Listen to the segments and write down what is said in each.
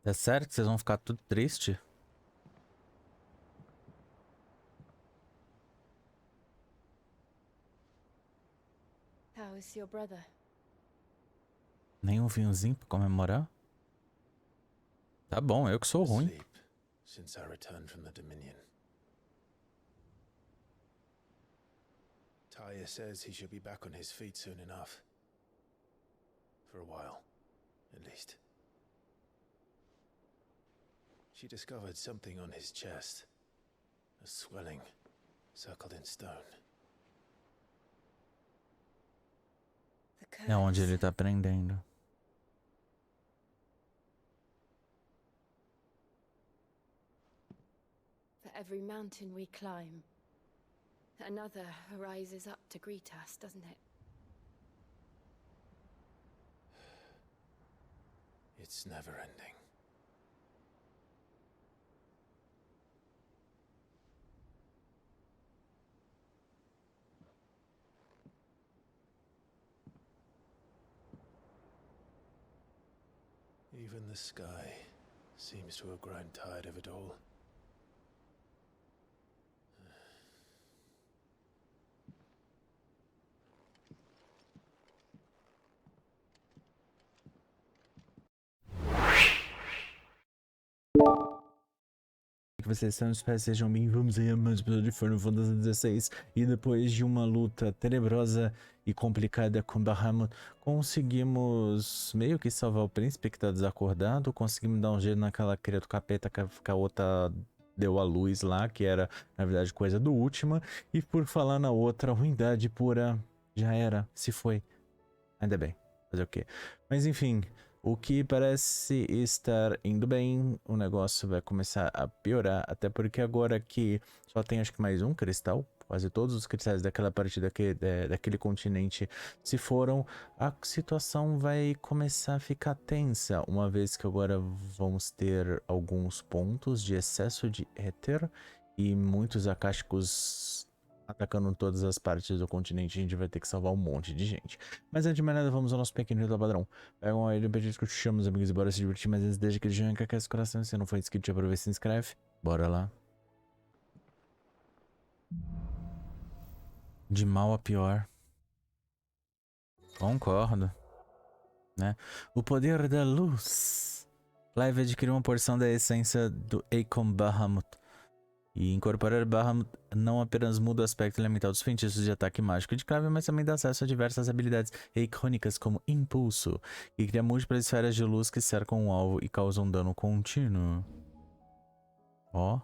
É sério que vocês vão ficar tudo triste? How is your brother? Nem um vinhozinho pra comemorar? Tá bom, eu que sou ruim. Asleep since I returned from the Dominion. Taya says he should be back on his feet soon enough. For a while, at least. She discovered something on his chest. A swelling, circled in stone. É onde ele tá aprendendo. For every mountain we climb, another rises up to greet us, doesn't it? It's never ending. Even the sky seems to have grown tired of it all. Que vocês são os pés, sejam bem-vindos aí a mais um episódio de Final Fantasy XVI. E depois de uma luta tenebrosa e complicada com Bahamut, conseguimos meio que salvar o príncipe que tá desacordado. Conseguimos dar um jeito naquela cria do capeta que a outra deu a luz lá, que era na verdade coisa do última. E por falar na outra, ruindade pura, já era, se foi. Ainda bem, fazer o quê? Mas enfim, o que parece estar indo bem, o negócio vai começar a piorar, até porque agora que só tem acho que mais um cristal, quase todos os cristais daquela parte daquele continente se foram, a situação vai começar a ficar tensa, uma vez que agora vamos ter alguns pontos de excesso de éter e muitos acásticos atacando todas as partes do continente. A gente vai ter que salvar um monte de gente. Mas antes de mais nada, vamos ao nosso pequeno ritual padrão. Pegam aí do pedido que eu te chamo os amigos e bora se divertir, mas antes desde que ele já quer esse coração. Se não for inscrito, já aproveita e se inscreve. Bora lá. De mal a pior. Concordo. Né? O poder da luz. Clive adquiriu uma porção da essência do Eikon Bahamut. E incorporar Bahamut não apenas muda o aspecto elemental dos feitiços de ataque mágico de Clive, mas também dá acesso a diversas habilidades icônicas como Impulso, que cria múltiplas esferas de luz que cercam o alvo e causam dano contínuo. Ó.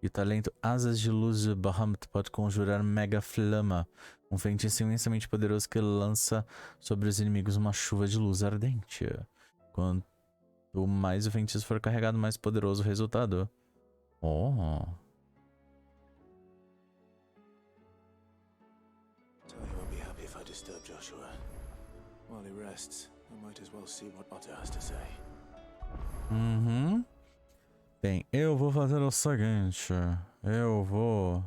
E o talento Asas de Luz de Bahamut pode conjurar Mega Flama, um feitiço imensamente poderoso que lança sobre os inimigos uma chuva de luz ardente. Quanto mais o feitiço for carregado, mais poderoso o resultado. Oh. Taya won't be happy if I disturb Joshua. While he rests, I might as well see what Otto has to say. Uhum. Bem, eu vou fazer o seguinte. Eu vou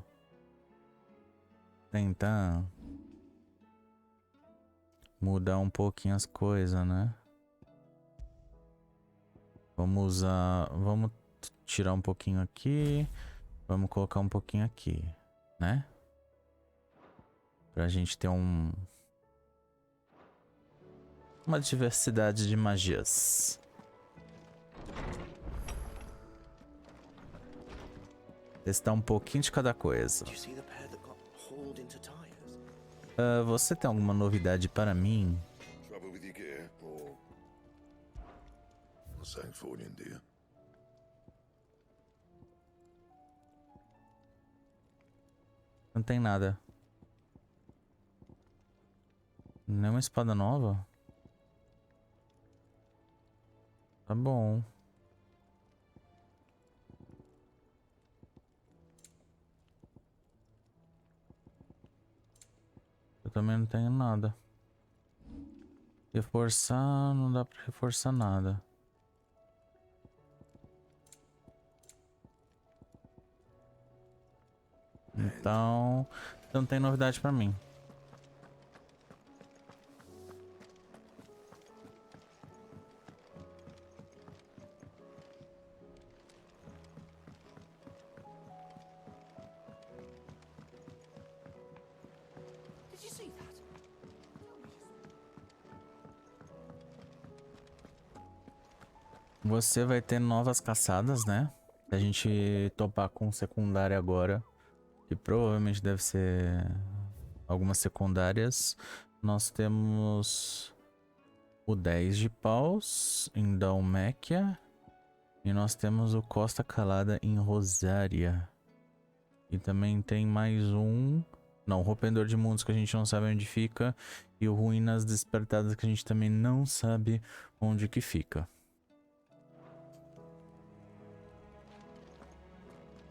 tentar mudar um pouquinho as coisas, né? Vamos usar... Vamos tirar um pouquinho aqui. Vamos colocar um pouquinho aqui, né? Pra gente ter uma diversidade de magias. Testar um pouquinho de cada coisa. Você tem alguma novidade para mim? Não tem nada. Nenhuma espada nova? Tá bom. Eu também não tenho nada. Reforçar, não dá pra reforçar nada. Então, não tem novidade pra mim. Você vai ter novas caçadas, né? Se a gente topar com secundária agora, que provavelmente deve ser algumas secundárias, nós temos o 10 de paus em Dalmácia e nós temos o Costa Calada em Rosária. E também tem mais um... Não, o Rompedor de Mundos que a gente não sabe onde fica e o Ruínas Despertadas que a gente também não sabe onde que fica.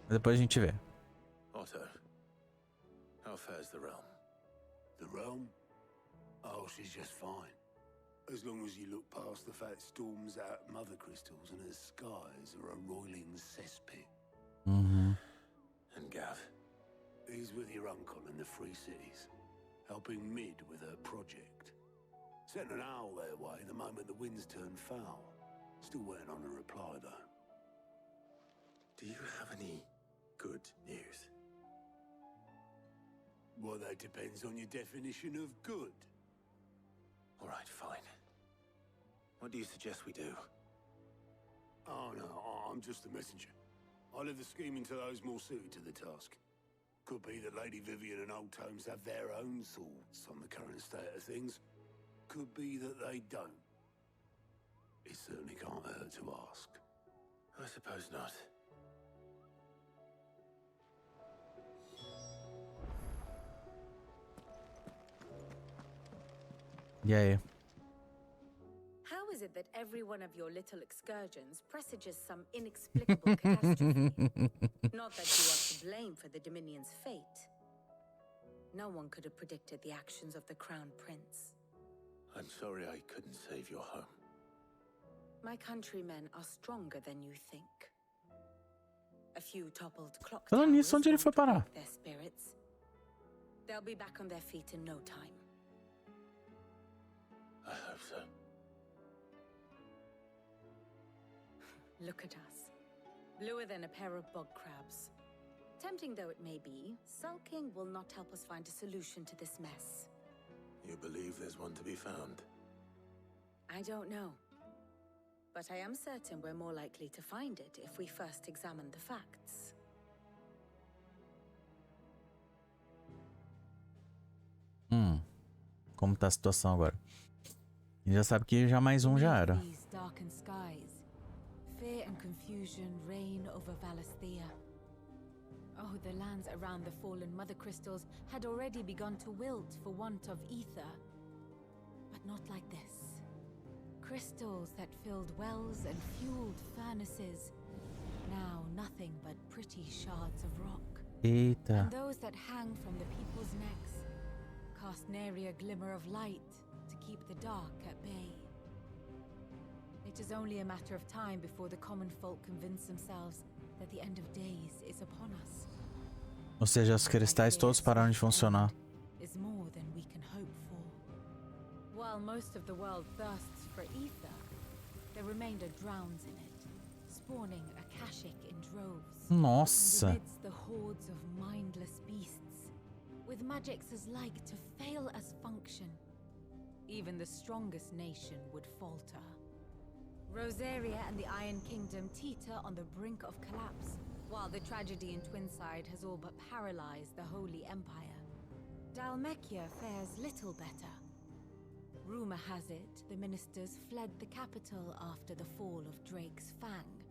Depois a gente vê. Otto, how fares the realm? The realm? Oh, she's just fine. As long as you look past the fat storms out mother crystals and her skies are a roiling cesspit. Uhum. And Gav? He's with your uncle in the Free Cities, helping Mid with her project. Sent an owl their way the moment the winds turned foul. Still waiting on a reply, though. Do you have any good news? Well, that depends on your definition of good. All right, fine. What do you suggest we do? Oh, no, I'm just a messenger. I leave the scheming to those more suited to the task. Could be that Lady Vivian and Old Tomes have their own thoughts on the current state of things. Could be that they don't. It certainly can't hurt to ask. I suppose not. E aí? How is it that every one of your little excursions presages some inexplicable catastrophe? Not that you are to blame for the Dominion's fate. No one could have predicted the actions of the Crown Prince. I'm sorry I couldn't save your home. My countrymen are stronger than you think. A few toppled clock Falando towers nisso, onde ele won't foi parar? break their spirits. They'll be back on their feet in no time. I hope so. Look at us. Bluer than a pair of bog crabs. Tempting though it may be, sulking will not help us find a solution to this mess. You believe there's one to be found? I don't know. But I am certain we're more likely to find it if we first examine the facts. Como tá a situação agora? Ele já sabe que já mais um já era. These darkened skies, fear and confusion reign over Valisthea. Oh, the lands around the fallen mother crystals had already begun to wilt for want of ether. But not like this. Crystals that filled wells and fueled furnaces. Now nothing but pretty shards of rock. Eita. And those that hang from the people's necks cast nary a glimmer of light to keep the dark at bay. It is only a matter of time before the common folk convince themselves that the end of days is upon us. Ou seja, os cristais todos pararam de funcionar. Is more than we can hope for. While most of the world thirsts for ether, the remainder drowns in it, spawning akashic in droves. Nossa. And amidst the hordes of mindless beasts, with magics as like to fail as function, even the strongest nation would falter. Rosaria and the Iron Kingdom teeter on the brink of collapse, while the tragedy in Twinside has all but paralyzed the Holy Empire. Dalmácia fares little better. Rumor has it the ministers fled the capital after the fall of Drake's Fang,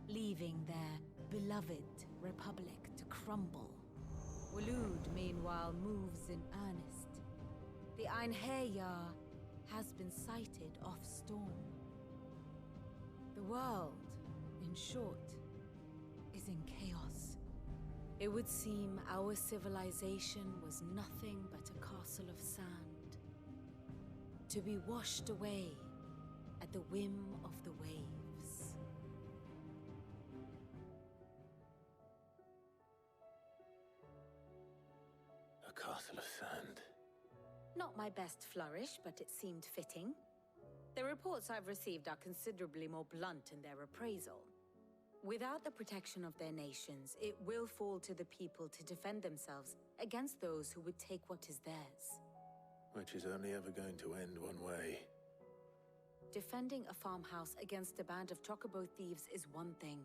leaving their beloved republic to crumble. Waloed, meanwhile, moves in earnest. The Einherjar has been sighted off storm. The world, in short, is in chaos. It would seem our civilization was nothing but a castle of sand, to be washed away at the whim of the waves. A castle of sand. Not my best flourish, but it seemed fitting. The reports I've received are considerably more blunt in their appraisal. Without the protection of their nations, it will fall to the people to defend themselves against those who would take what is theirs. Which is only ever going to end one way. Defending a farmhouse against a band of chocobo thieves is one thing,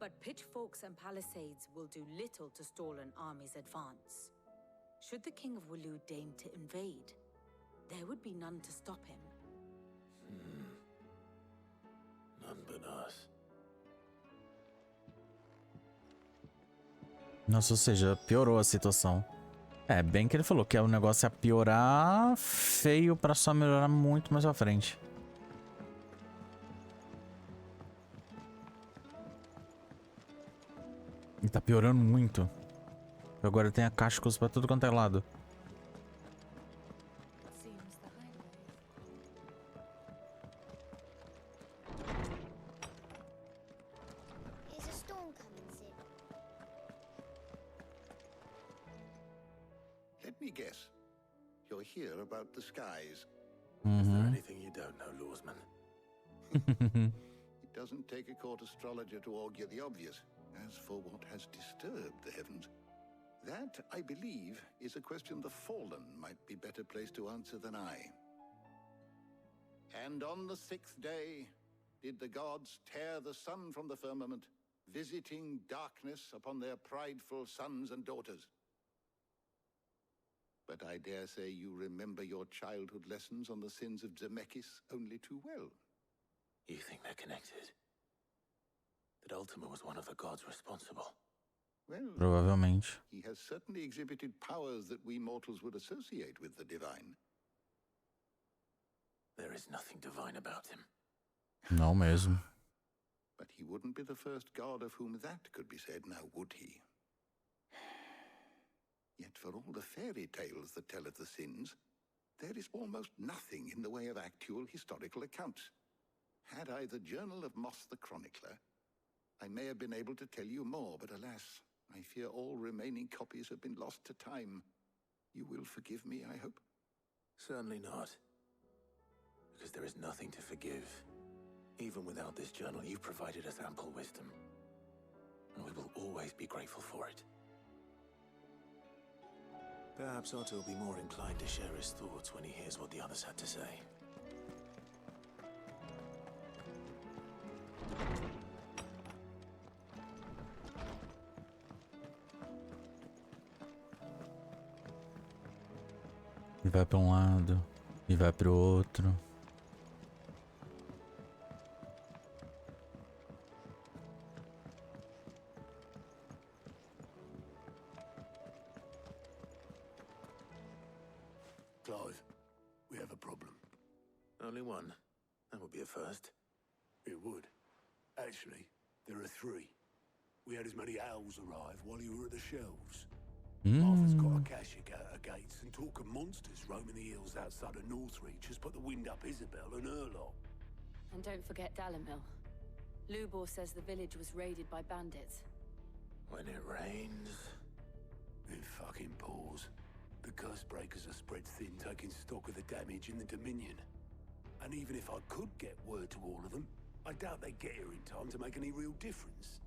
but pitchforks and palisades will do little to stall an army's advance. Should the King of Wulu deign to invade, there would be none to stop him. None but us. Nossa, ou seja, piorou a situação. É, bem que ele falou que o negócio ia piorar feio pra só melhorar muito mais à frente. E tá piorando muito. Agora tem a cascos pra tudo quanto é lado. Is a storm coming soon? Let me guess. You're here about the skies. Is there anything you don't know, Lawsman? It doesn't take a court astrologer to augur the obvious. As for what has disturbed the heavens, that, I believe, is a question the Fallen might be better placed to answer than I. And on the 6th day did the gods tear the sun from the firmament, visiting darkness upon their prideful sons and daughters. But I dare say you remember your childhood lessons on the sins of Zemeckis only too well. You think they're connected? That Ultima was one of the gods responsible? Well, Provavelmente. he has certainly exhibited powers that we mortals would associate with the divine. There is nothing divine about him. Não mesmo. But he wouldn't be the first god of whom that could be said, now would he? Yet for all the fairy tales that tell of the sins, there is almost nothing in the way of actual historical accounts. Had I the Journal of Moss the Chronicler, I may have been able to tell you more, but alas, I fear all remaining copies have been lost to time. You will forgive me, I hope? Certainly not. Because there is nothing to forgive. Even without this journal, you've provided us ample wisdom. And we will always be grateful for it. Perhaps Otto will be more inclined to share his thoughts when he hears what the others had to say. E vai pra um lado, e vai pro outro. Clive, we have a problem. Only one. That would be a first. It would. Actually, there are three. We had as many owls arrive while you were at the shelves. Arthur's got a cashier at her gates, and talk of monsters roaming the hills outside of Northreach has put the wind up Isabel and her lot. And don't forget Dalamil. Lubor says the village was raided by bandits. When it rains... It fucking pours. The curse breakers are spread thin, taking stock of the damage in the Dominion. And even if I could get word to all of them, I doubt they'd get here in time to make any real difference.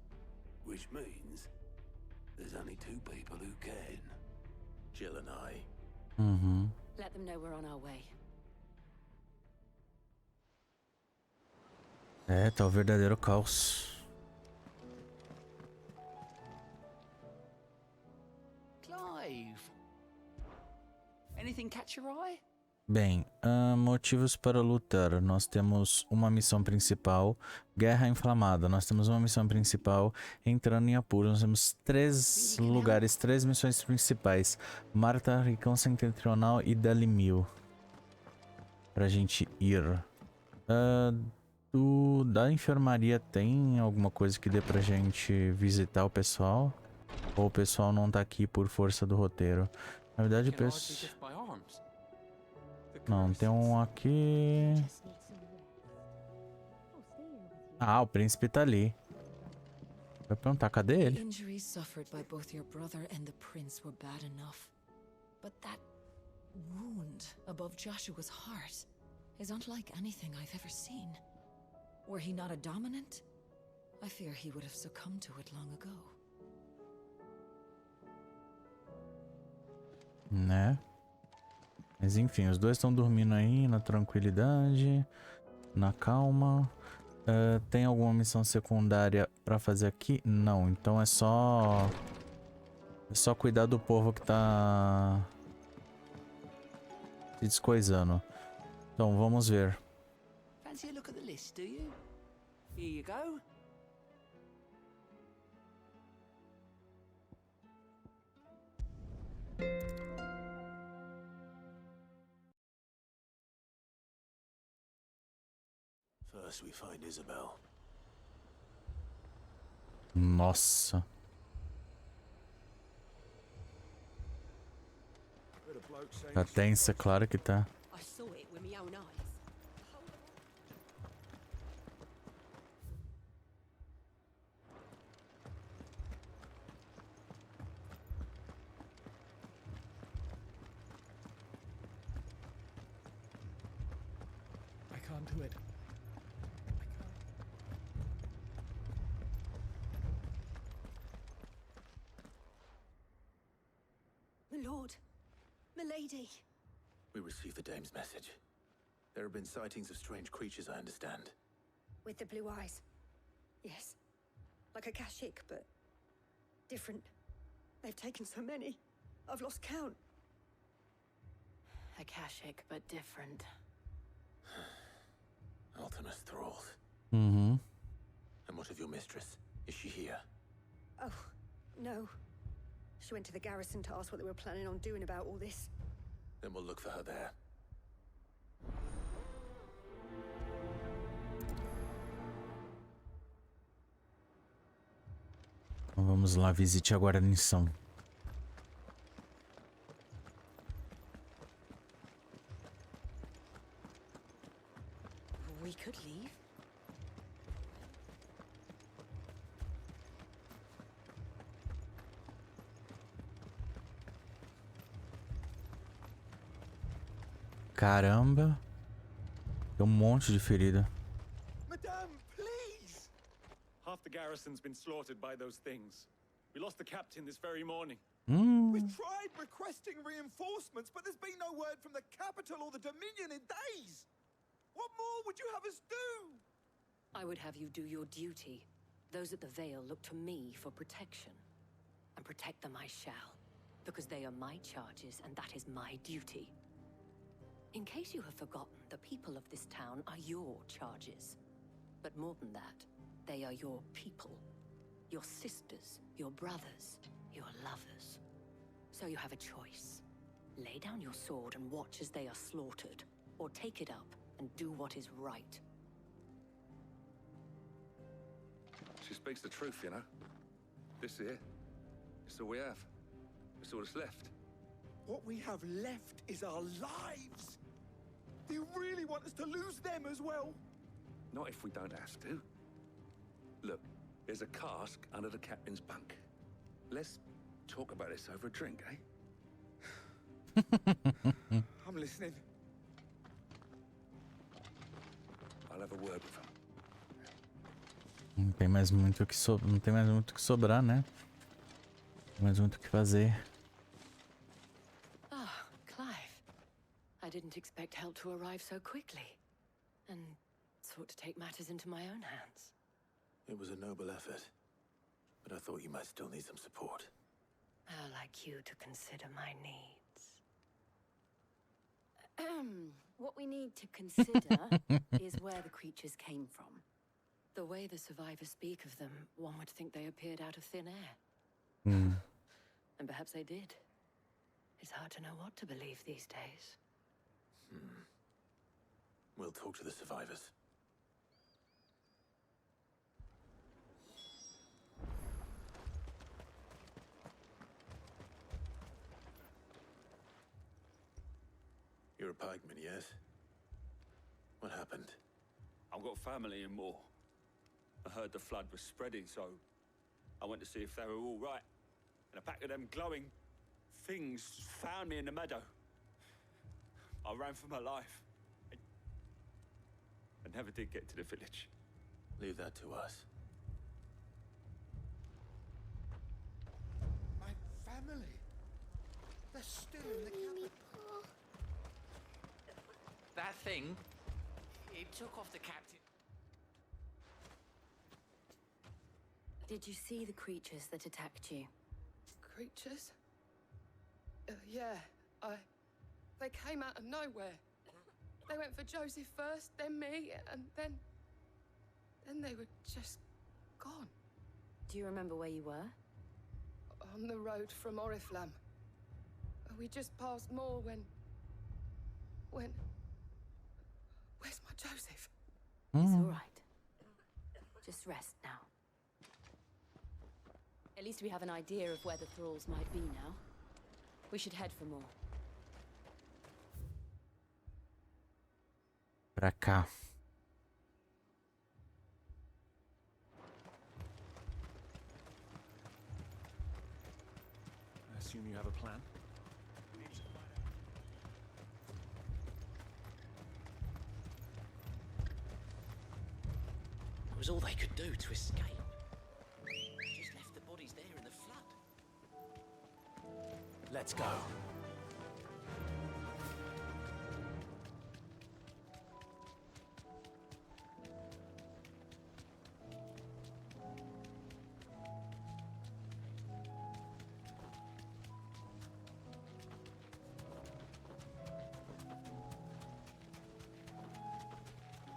Which means... there's only two people who can. Jill and I. Let them know we're on our way. É, tá o verdadeiro caos. Clive. Anything catch your eye? Bem, motivos para lutar. Nós temos uma missão principal, Guerra Inflamada. Nós temos uma missão principal, Entrando em Apuros. Nós temos 3 lugares, 3 missões principais. Marta, Ricão Setentrional e Dalimil. Pra gente ir. Da enfermaria tem alguma coisa que dê pra gente visitar o pessoal? Ou o pessoal não tá aqui por força do roteiro? Na verdade, o pessoal... Não, tem um aqui... Ah, o príncipe tá ali. Vai perguntar, cadê ele? Injuries suffered by both your brother and the prince were bad enough. But that wound above Joshua's heart is unlike anything I've ever seen. Were he not a dominant, I fear he would have succumbed to it long ago. Né? Mas enfim, os dois estão dormindo aí na tranquilidade. Na calma. Tem alguma missão secundária pra fazer aqui? Não, então é só... É só cuidar do povo que tá... se descoisando. Então, vamos ver. Fancy a look at the list, do you? Here you go. First we find Isabel. Nossa. Tá tensa, claro que tá. I saw it with my own eyes. I can't do it. My lord, milady. We received the dame's message. There have been sightings of strange creatures, I understand. With the blue eyes. Yes. Like a Kashik, but different. They've taken so many. I've lost count. Akashic, but different. Ultimus thralls. Mm-hmm. And what of your mistress? Is she here? Oh, no. She went to the garrison to ask what they were planning on doing about all this. Then we'll look for her there. Vamos lá, visite a guarnição. We could leave. Caramba. Tem monte de ferida. Madame, please! Half the garrison's been slaughtered by those things. We lost the captain this very morning. We've tried requesting reinforcements, but there's been no word from the capital or the Dominion in days. What more would you have us do? I would have you do your duty. Those at the Vale look to me for protection. And protect them I shall. Because they are my charges, and that is my duty. In case you have forgotten, the people of this town are your charges. But more than that, they are your people. Your sisters, your brothers, your lovers. So you have a choice. Lay down your sword and watch as they are slaughtered. Or take it up and do what is right. She speaks the truth, you know. This here, it's all we have. It's all that's left. What we have left is our lives. Do you really want us to lose them as well? Not if we don't have to. Look, there's a cask under the captain's bunk. Let's talk about this over a drink, eh? I'm listening. I'll have a word with him. Não tem mais muito o que não tem mais muito o que sobrar, né? Não tem mais muito o que fazer. Ah, Clive. I didn't expect help to arrive so quickly. And sought to take matters into my own hands. It was a noble effort. But I thought you might still need some support. I'd like you to consider my needs. What we need to consider is where the creatures came from. The way the survivors speak of them, one would think they appeared out of thin air. And perhaps they did. It's hard to know what to believe these days. We'll talk to the survivors. You're a pikeman, yes? What happened? I've got family in Moor. I heard the flood was spreading, so I went to see if they were all right. And a pack of them glowing things found me in the meadow. I ran for my life. I never did get to the village. Leave that to us. My family. They're still in the capital. That thing, It took off the captain. Did you see the creatures that attacked you? Creatures? Yeah, they came out of nowhere. They went for Joseph first, then me, and then they were just gone. Do you remember where you were? On the road from Oriflamme. We just passed more when... Where's my Joseph? It's all right. Just rest now. At least we have an idea of where the thralls might be now. We should head for more. Pra cá. I assume you have a plan? That was all they could do to escape. Just left the bodies there in the flood. Let's go.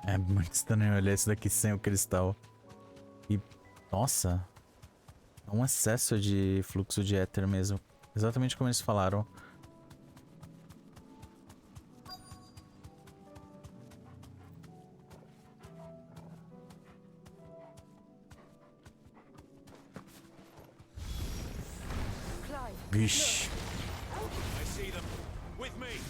É muito estranho olhar isso daqui sem o cristal. E, nossa, é um excesso de fluxo de éter mesmo. Exatamente como eles falaram. Vixe. I see them. With me.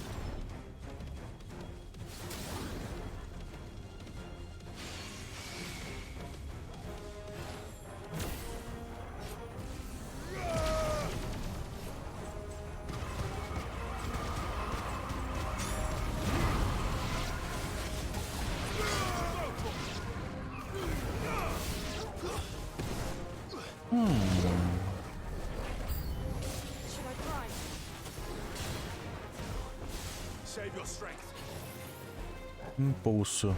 Save your strength. Impulso.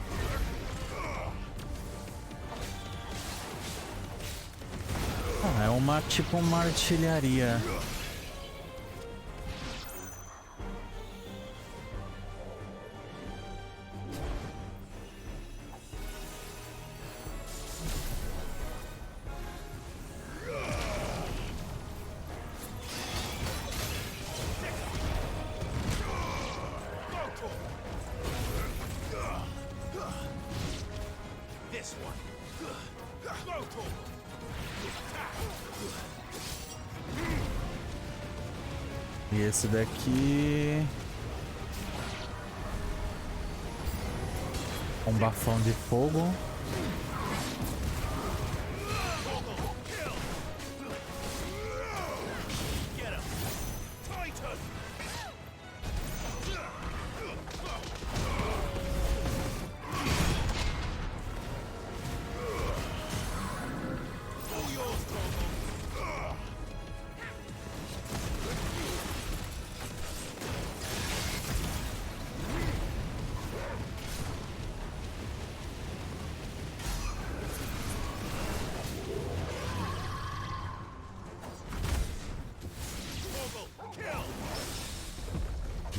Ah, é uma tipo uma artilharia. This one. E esse daqui... Um bafão de fogo.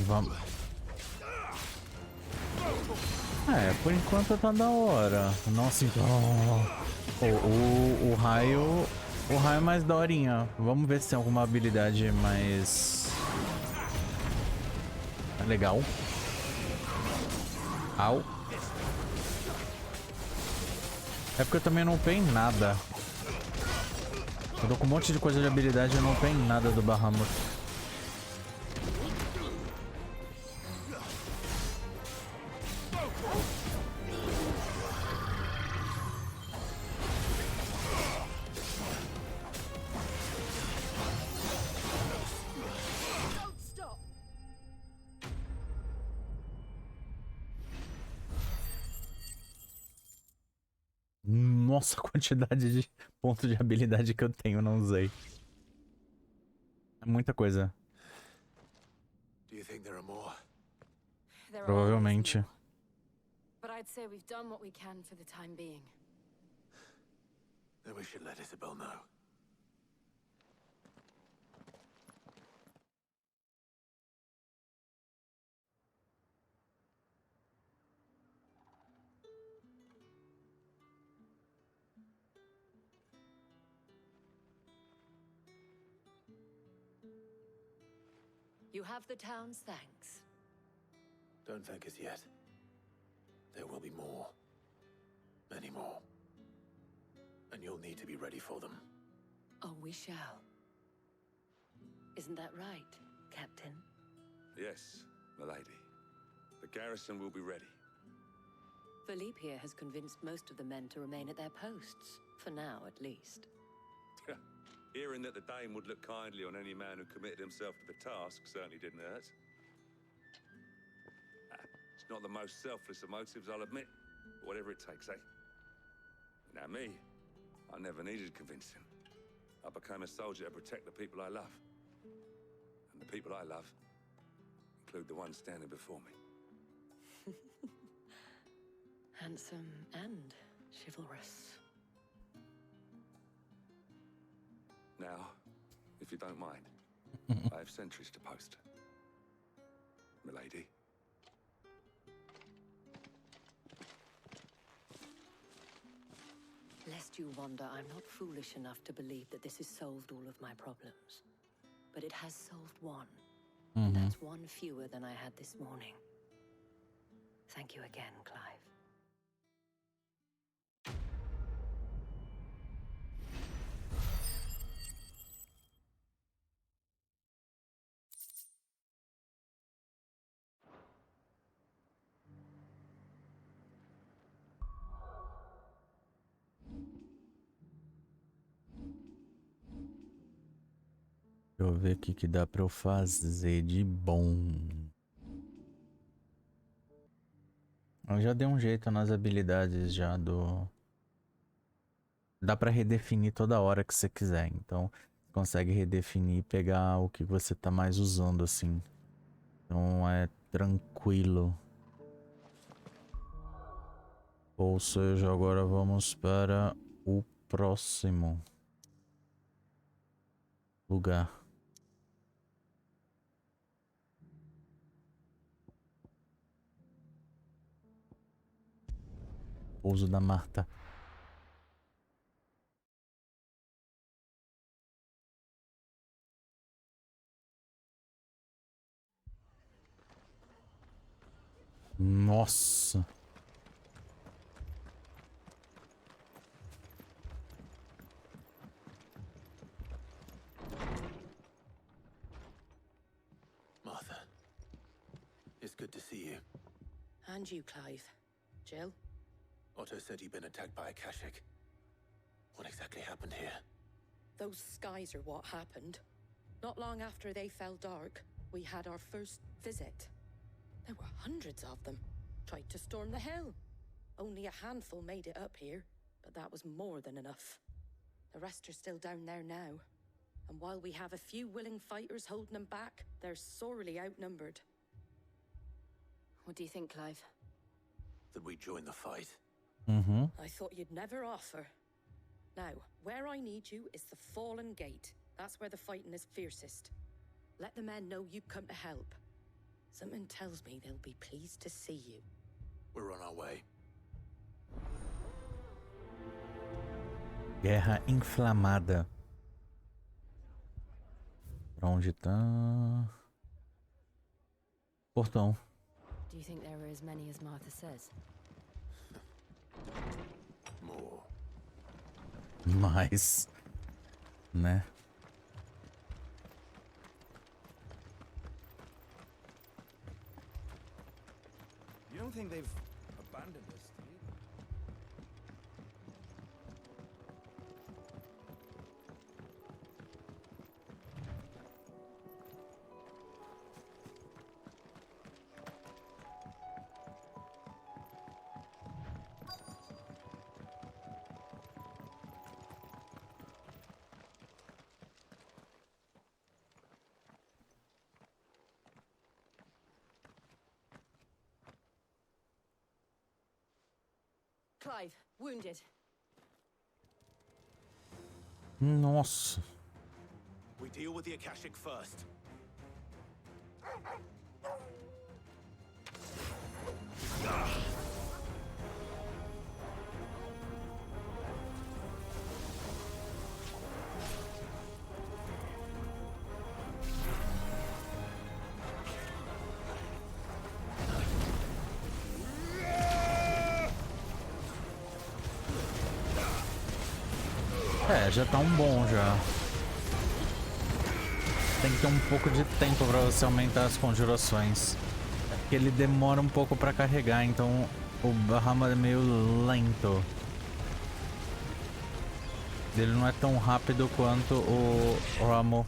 Vamos. É, por enquanto tá da hora. Nossa, então... O raio... O raio é mais daorinha. Vamos ver se tem alguma habilidade mais... legal. Au. É porque eu também não upei nada. Eu tô com um monte de coisa de habilidade e eu não upei nada do Bahamut. Nossa, a quantidade de pontos de habilidade que eu tenho, não usei. É muita coisa. Do you think there are more? Provavelmente. But I'd say we've done what we can for the time being. Then we should let Isabel know. You have the town's thanks. Don't thank us yet. There will be more. Many more. And you'll need to be ready for them. Oh, we shall. Isn't that right, Captain? Yes, milady. The garrison will be ready. Philippe here has convinced most of the men to remain at their posts. For now, at least. Hearing that the Dame would look kindly on any man who committed himself to the task certainly didn't hurt. It's not the most selfless of motives, I'll admit. But whatever it takes, eh? Now me, I never needed convincing. I became a soldier to protect the people I love. And the people I love include the ones standing before me. Handsome and chivalrous. Now, if you don't mind, I have sentries to post. Milady. Lest you wonder, I'm not foolish enough to believe that this has solved all of my problems. But it has solved one. And that's one fewer than I had this morning. Thank you again, Clive. Deixa eu ver o que dá pra eu fazer de bom. Eu já dei um jeito nas habilidades já do... Dá pra redefinir toda hora que você quiser. Então, você consegue redefinir e pegar o que você tá mais usando, assim. Então, é tranquilo. Ou seja, agora vamos para o próximo lugar. Pouso da Marta. Nossa. Martha, it's good to see you. And you, Clive. Jill? Otto said you'd been attacked by a Kashik. What exactly happened here? Those skies are what happened. Not long after they fell dark, we had our first visit. There were hundreds of them. Tried to storm the hill. Only a handful made it up here, but that was more than enough. The rest are still down there now. And while we have a few willing fighters holding them back, they're sorely outnumbered. What do you think, Clive? That we join the fight? I thought you'd never offer. Now, where I need you is the Fallen Gate. That's where the fighting is fiercest. Let the men know you've come to help. Something tells me they'll be pleased to see you. We're on our way. Guerra inflamada. Pra onde tá? Portão. Do you think there were as many as Martha says? More. Mais, né? You don't think they've abandoned us, do you? Clive, wounded. Nossa. We deal with the Akashic first. É, já tá um bom já. Tem que ter um pouco de tempo pra você aumentar as conjurações. É porque ele demora um pouco pra carregar, então o Bahamut é meio lento. Ele não é tão rápido quanto o Ramo.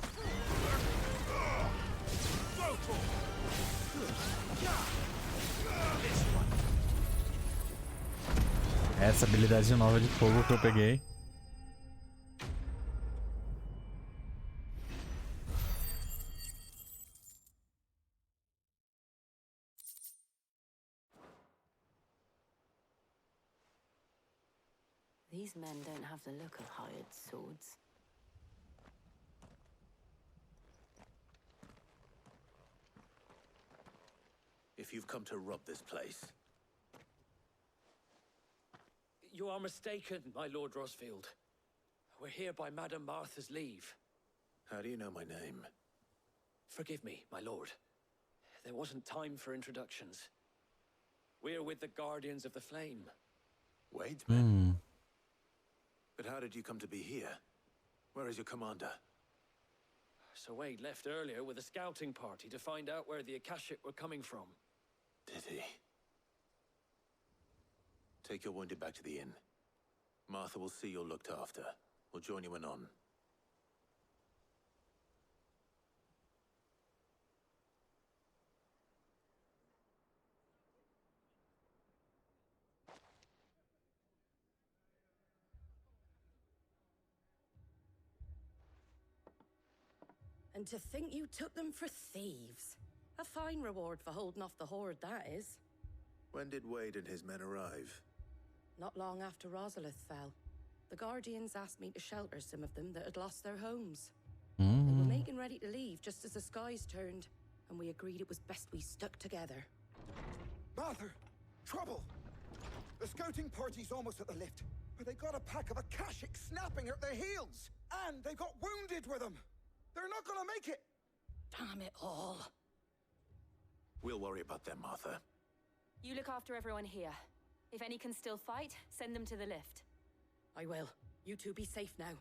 Essa habilidade nova de fogo que eu peguei. These men don't have the look of hired swords. If you've come to rob this place, You are mistaken, my Lord Rosfield. We're here by Madame Martha's leave. how do you know my name? Forgive me, my lord. There wasn't time for introductions. We're with the Guardians of the Flame. Wade's men? But how did you come to be here? Where is your commander? Sir Wade left earlier with a scouting party to find out where the Akashic were coming from. Did he? Take your wounded back to the inn. Martha will see you're looked after. We'll join you anon. And to think you took them for thieves. A fine reward for holding off the horde, that is. When did Wade and his men arrive? Not long after Rosalith fell. The Guardians asked me to shelter some of them that had lost their homes. They were making ready to leave just as the skies turned, and we agreed it was best we stuck together. Martha! Trouble! The scouting party's almost at the lift, but they got a pack of Akashic snapping at their heels! And they got wounded with them! They're not gonna make it! Damn it all. We'll worry about them, Martha. You look after everyone here. If any can still fight, send them to the lift. I will. You two be safe now.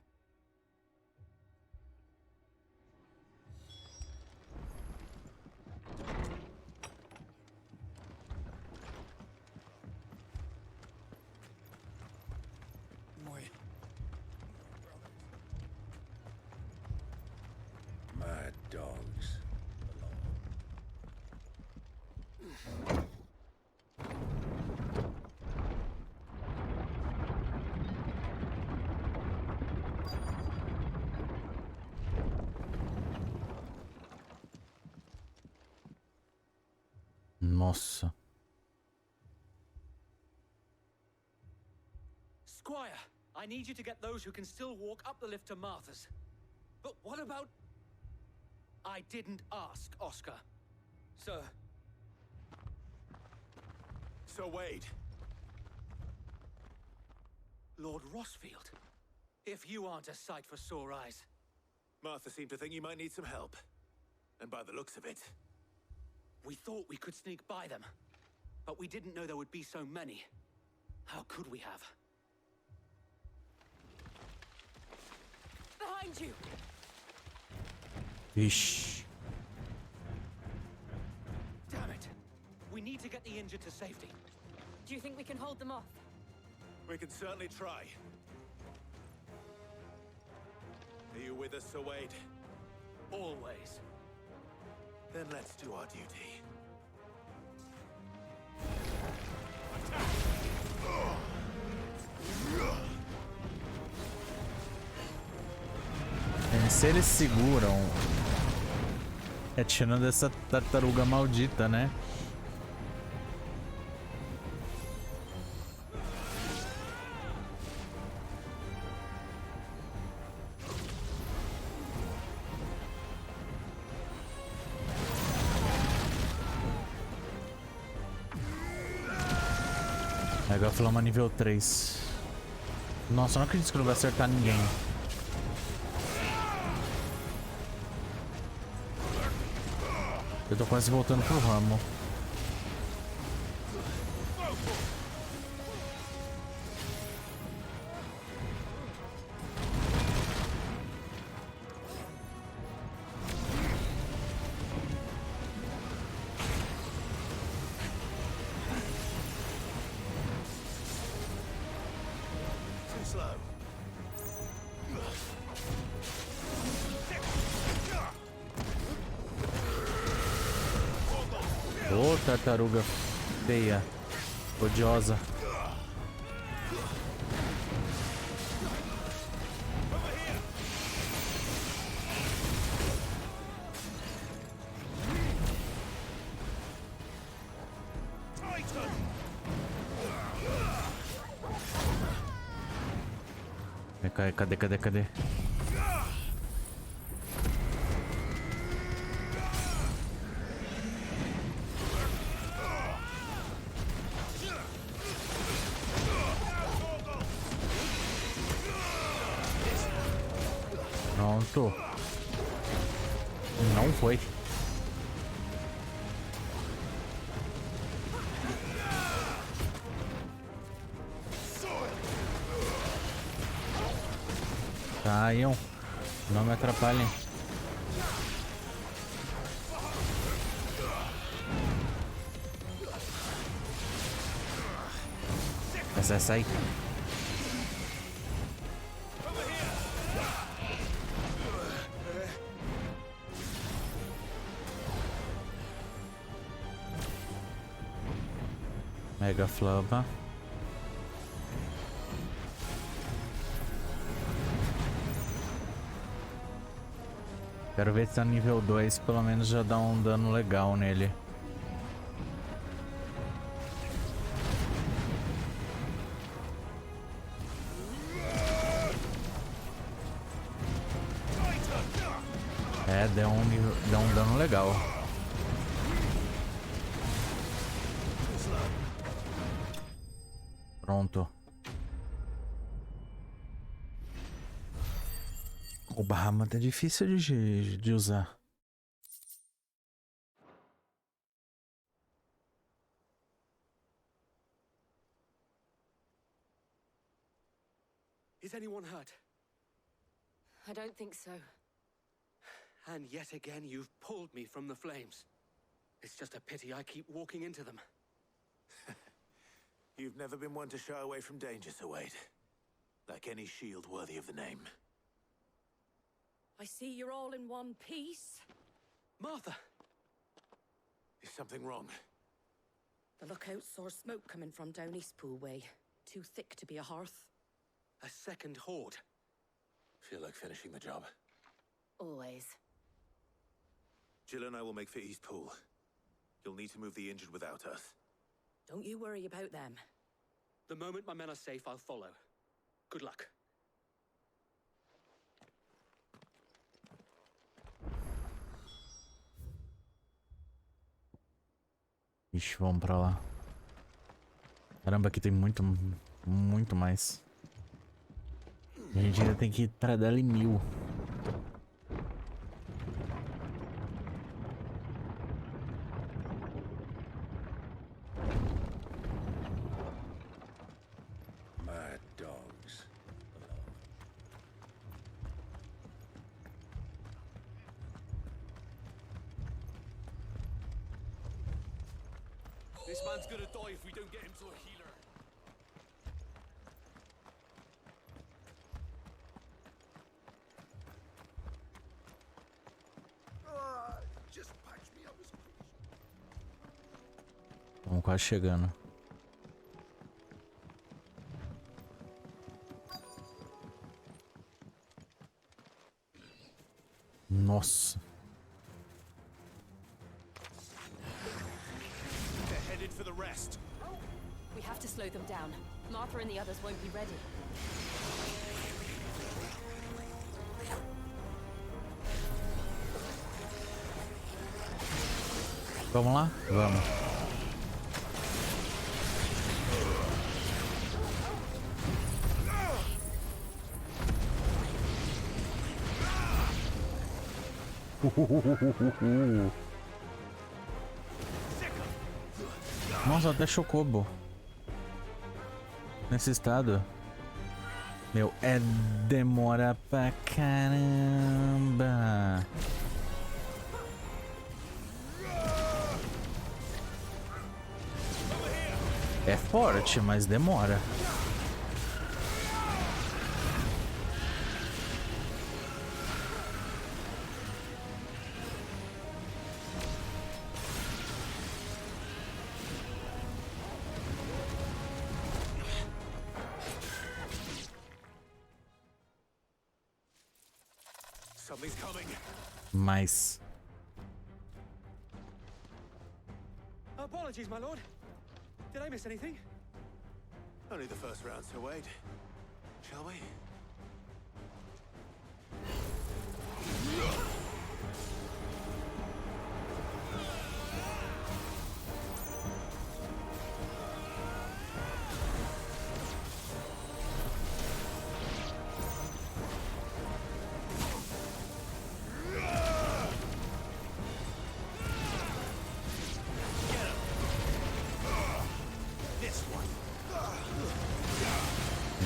Mad dogs. Nossa. Squire, I need you to get those who can still walk up the lift to Martha's. But what about... I didn't ask, Oscar. Sir. Sir Wade. Lord Rosfield. If you aren't a sight for sore eyes. Martha seemed to think you might need some help. And by the looks of it... We thought we could sneak by them. But we didn't know there would be so many. How could we have? Behind you! Ixi. Damn it. We need to get the injured to safety. Do you think we can hold them off? We can certainly try. Are you with us, Sir Wade? Always. Then let's do our duty. Se eles seguram, é tirando essa tartaruga maldita, né? Mega Flama nível 3. Nossa, eu não acredito que não vai acertar ninguém. Eu tô quase voltando pro ramo. Ô, tartaruga feia, odiosa. Cadê? Pronto. Não foi. Caiam. Não me atrapalhem. Essa aí. Mega Flama. Quero ver se tá nível 2, pelo menos já dá um dano legal nele. É, deu um dano legal. Pronto. O Bahamut é difícil de usar. Is anyone hurt? I don't think so. And yet again, you've pulled me from the flames. It's just a pity I keep walking into them. You've never been one to shy away from danger, Sir Wade. Like any shield worthy of the name. I see you're all in one piece. Martha! Is something wrong? The lookout saw smoke coming from down Eastpool way. Too thick to be a hearth. A second horde. Feel like finishing the job? Always. Jill and I will make for Eastpool. You'll need to move the injured without us. Don't you worry about them. The moment my men are safe, I'll follow. Good luck. Ixi, vamos pra lá. Caramba, aqui tem muito mais. A gente ainda tem que ir pra dali 1000. Mad dogs. This man's gonna die if we don't get him to a healer. Just patch me up as quick as Estamos quase chegando. Nossa. They're headed for the rest. We have to slow them down. Martha and the others won't be ready. Vamos lá? Vamos. Nossa, até chocobo. Nesse estado. Meu, demora pra caramba. É forte, mas demora. Something's coming. Mas Apologies, my lord. Did I miss anything? Only the first round, so wait. Shall we?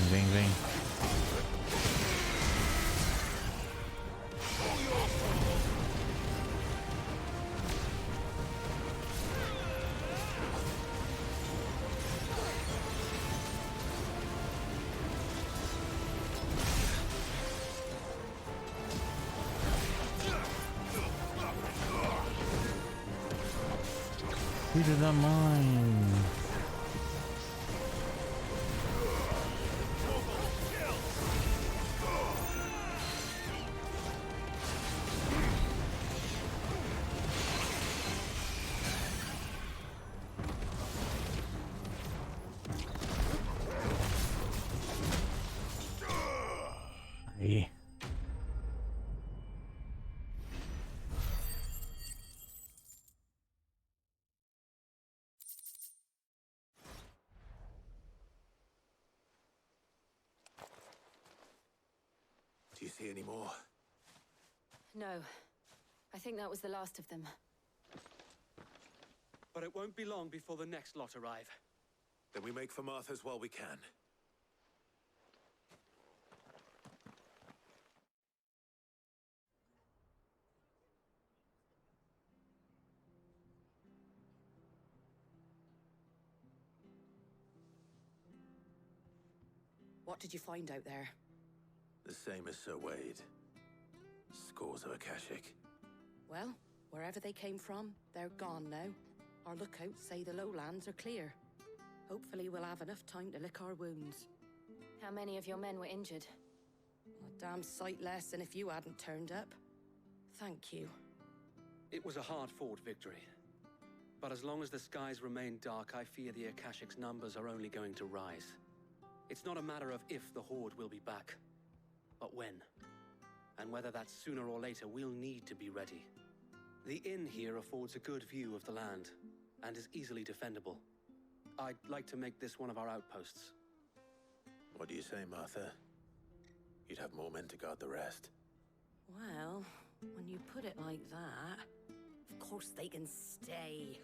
vem, vem. Filho da mãe. Aí. Do you see any more? No. I think that was the last of them. But it won't be long before the next lot arrive. Then we make for Martha's while we can. What did you find out there? The same as Sir Wade. Scores of Akashic. Well, wherever they came from, they're gone now. Our lookouts say the lowlands are clear. Hopefully we'll have enough time to lick our wounds. How many of your men were injured? A damn sight less than if you hadn't turned up. Thank you. It was a hard-fought victory. But as long as the skies remain dark, I fear the Akashic's numbers are only going to rise. It's not a matter of if the Horde will be back, but when. And whether that's sooner or later, we'll need to be ready. The inn here affords a good view of the land, and is easily defendable. I'd like to make this one of our outposts. What do you say, Martha? You'd have more men to guard the rest. Well, when you put it like that, of course they can stay.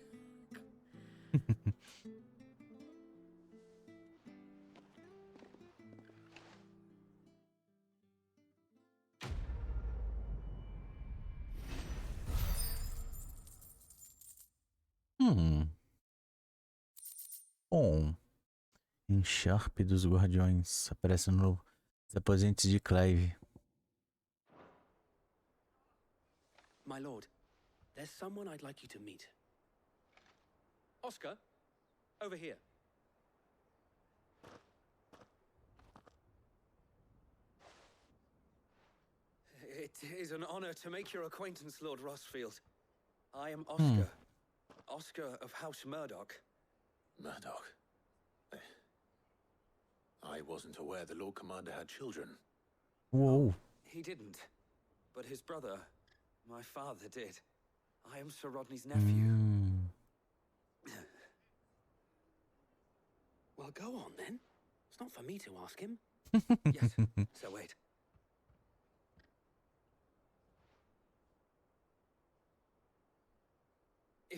Bom. Encharpe dos Guardiões. Aparece no Os Aposentos de Clive. My lord, there's someone I'd like you to meet. Oscar, over here. It is an honor to make your acquaintance, Lord Rossfield. I am Oscar. Oscar of House Murdoch. Murdoch? I wasn't aware the Lord Commander had children. Whoa. He didn't. But his brother, my father, did. I am Sir Rodney's nephew. Well, go on then. It's not for me to ask him. Yes, so wait.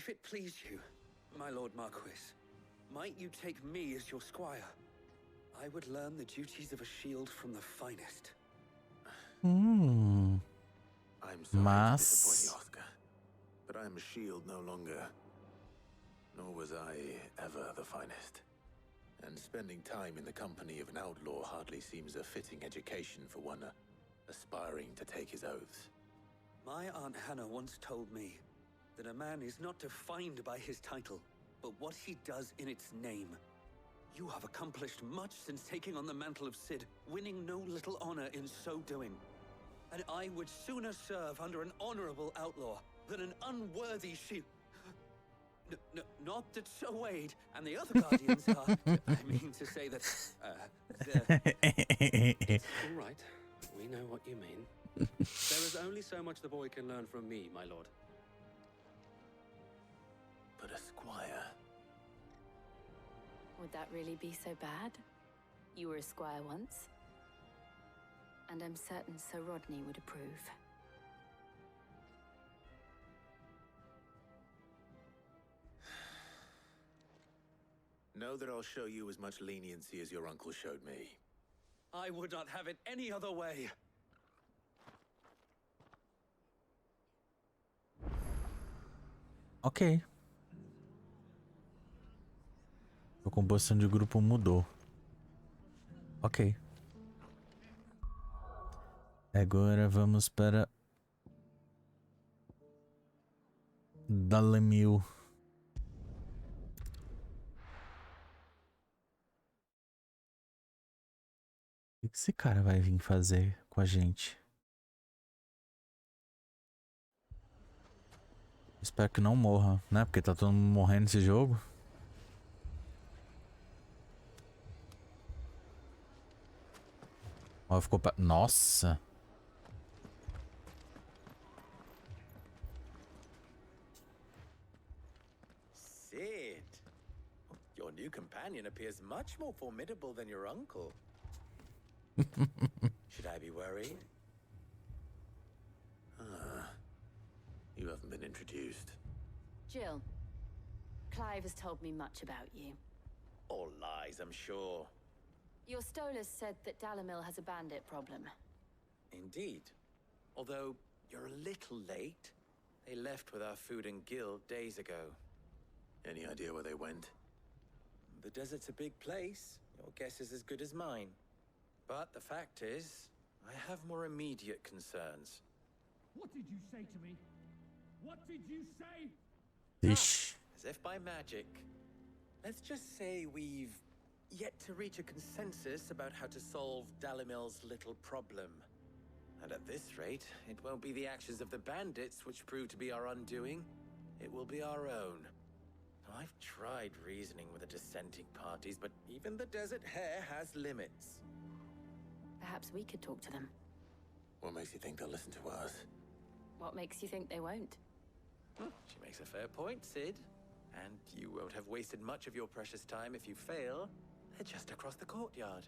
If it please you, my Lord Marquis, might you take me as your squire? I would learn the duties of a shield from the finest. I'm sorry to disappoint you, Oscar, but I am a shield no longer. Nor was I ever the finest. And spending time in the company of an outlaw hardly seems a fitting education for one aspiring to take his oaths. My Aunt Hannah once told me that a man is not defined by his title, but what he does in its name. You have accomplished much since taking on the mantle of Cid, winning no little honor in so doing. And I would sooner serve under an honorable outlaw than an unworthy shield. Not that Sir Wade and the other guardians are. I mean to say that, It's all right. We know what you mean. There is only so much the boy can learn from me, my lord. But a squire? Would that really be so bad? You were a squire once. And I'm certain Sir Rodney would approve. Know that I'll show you as much leniency as your uncle showed me. I would not have it any other way. Ok. A composição de grupo mudou. Ok. Agora vamos para Dalemil. O que esse cara vai vir fazer com a gente? Espero que não morra, né? Porque tá todo mundo morrendo nesse jogo. Ó, ficou pra... Nossa! Cid, your new companion appears much more formidable than your uncle. Should I be worried? You haven't been introduced. Jill, Clive has told me much about you. All lies, I'm sure. Your Stolas said that Dalamil has a bandit problem. Indeed. Although you're a little late. They left with our food and guild days ago. Any idea where they went? The desert's a big place. Your guess is as good as mine. But the fact is, I have more immediate concerns. What did you say to me? What did you say? Ish. As if by magic. Let's just say we've yet to reach a consensus about how to solve Dalimil's little problem. And at this rate, it won't be the actions of the bandits which prove to be our undoing. It will be our own. I've tried reasoning with the dissenting parties, but even the Desert Hare has limits. Perhaps we could talk to them. What makes you think they'll listen to us? What makes you think they won't? She makes a fair point, Cid. And you won't have wasted much of your precious time if you fail. They're just across the courtyard.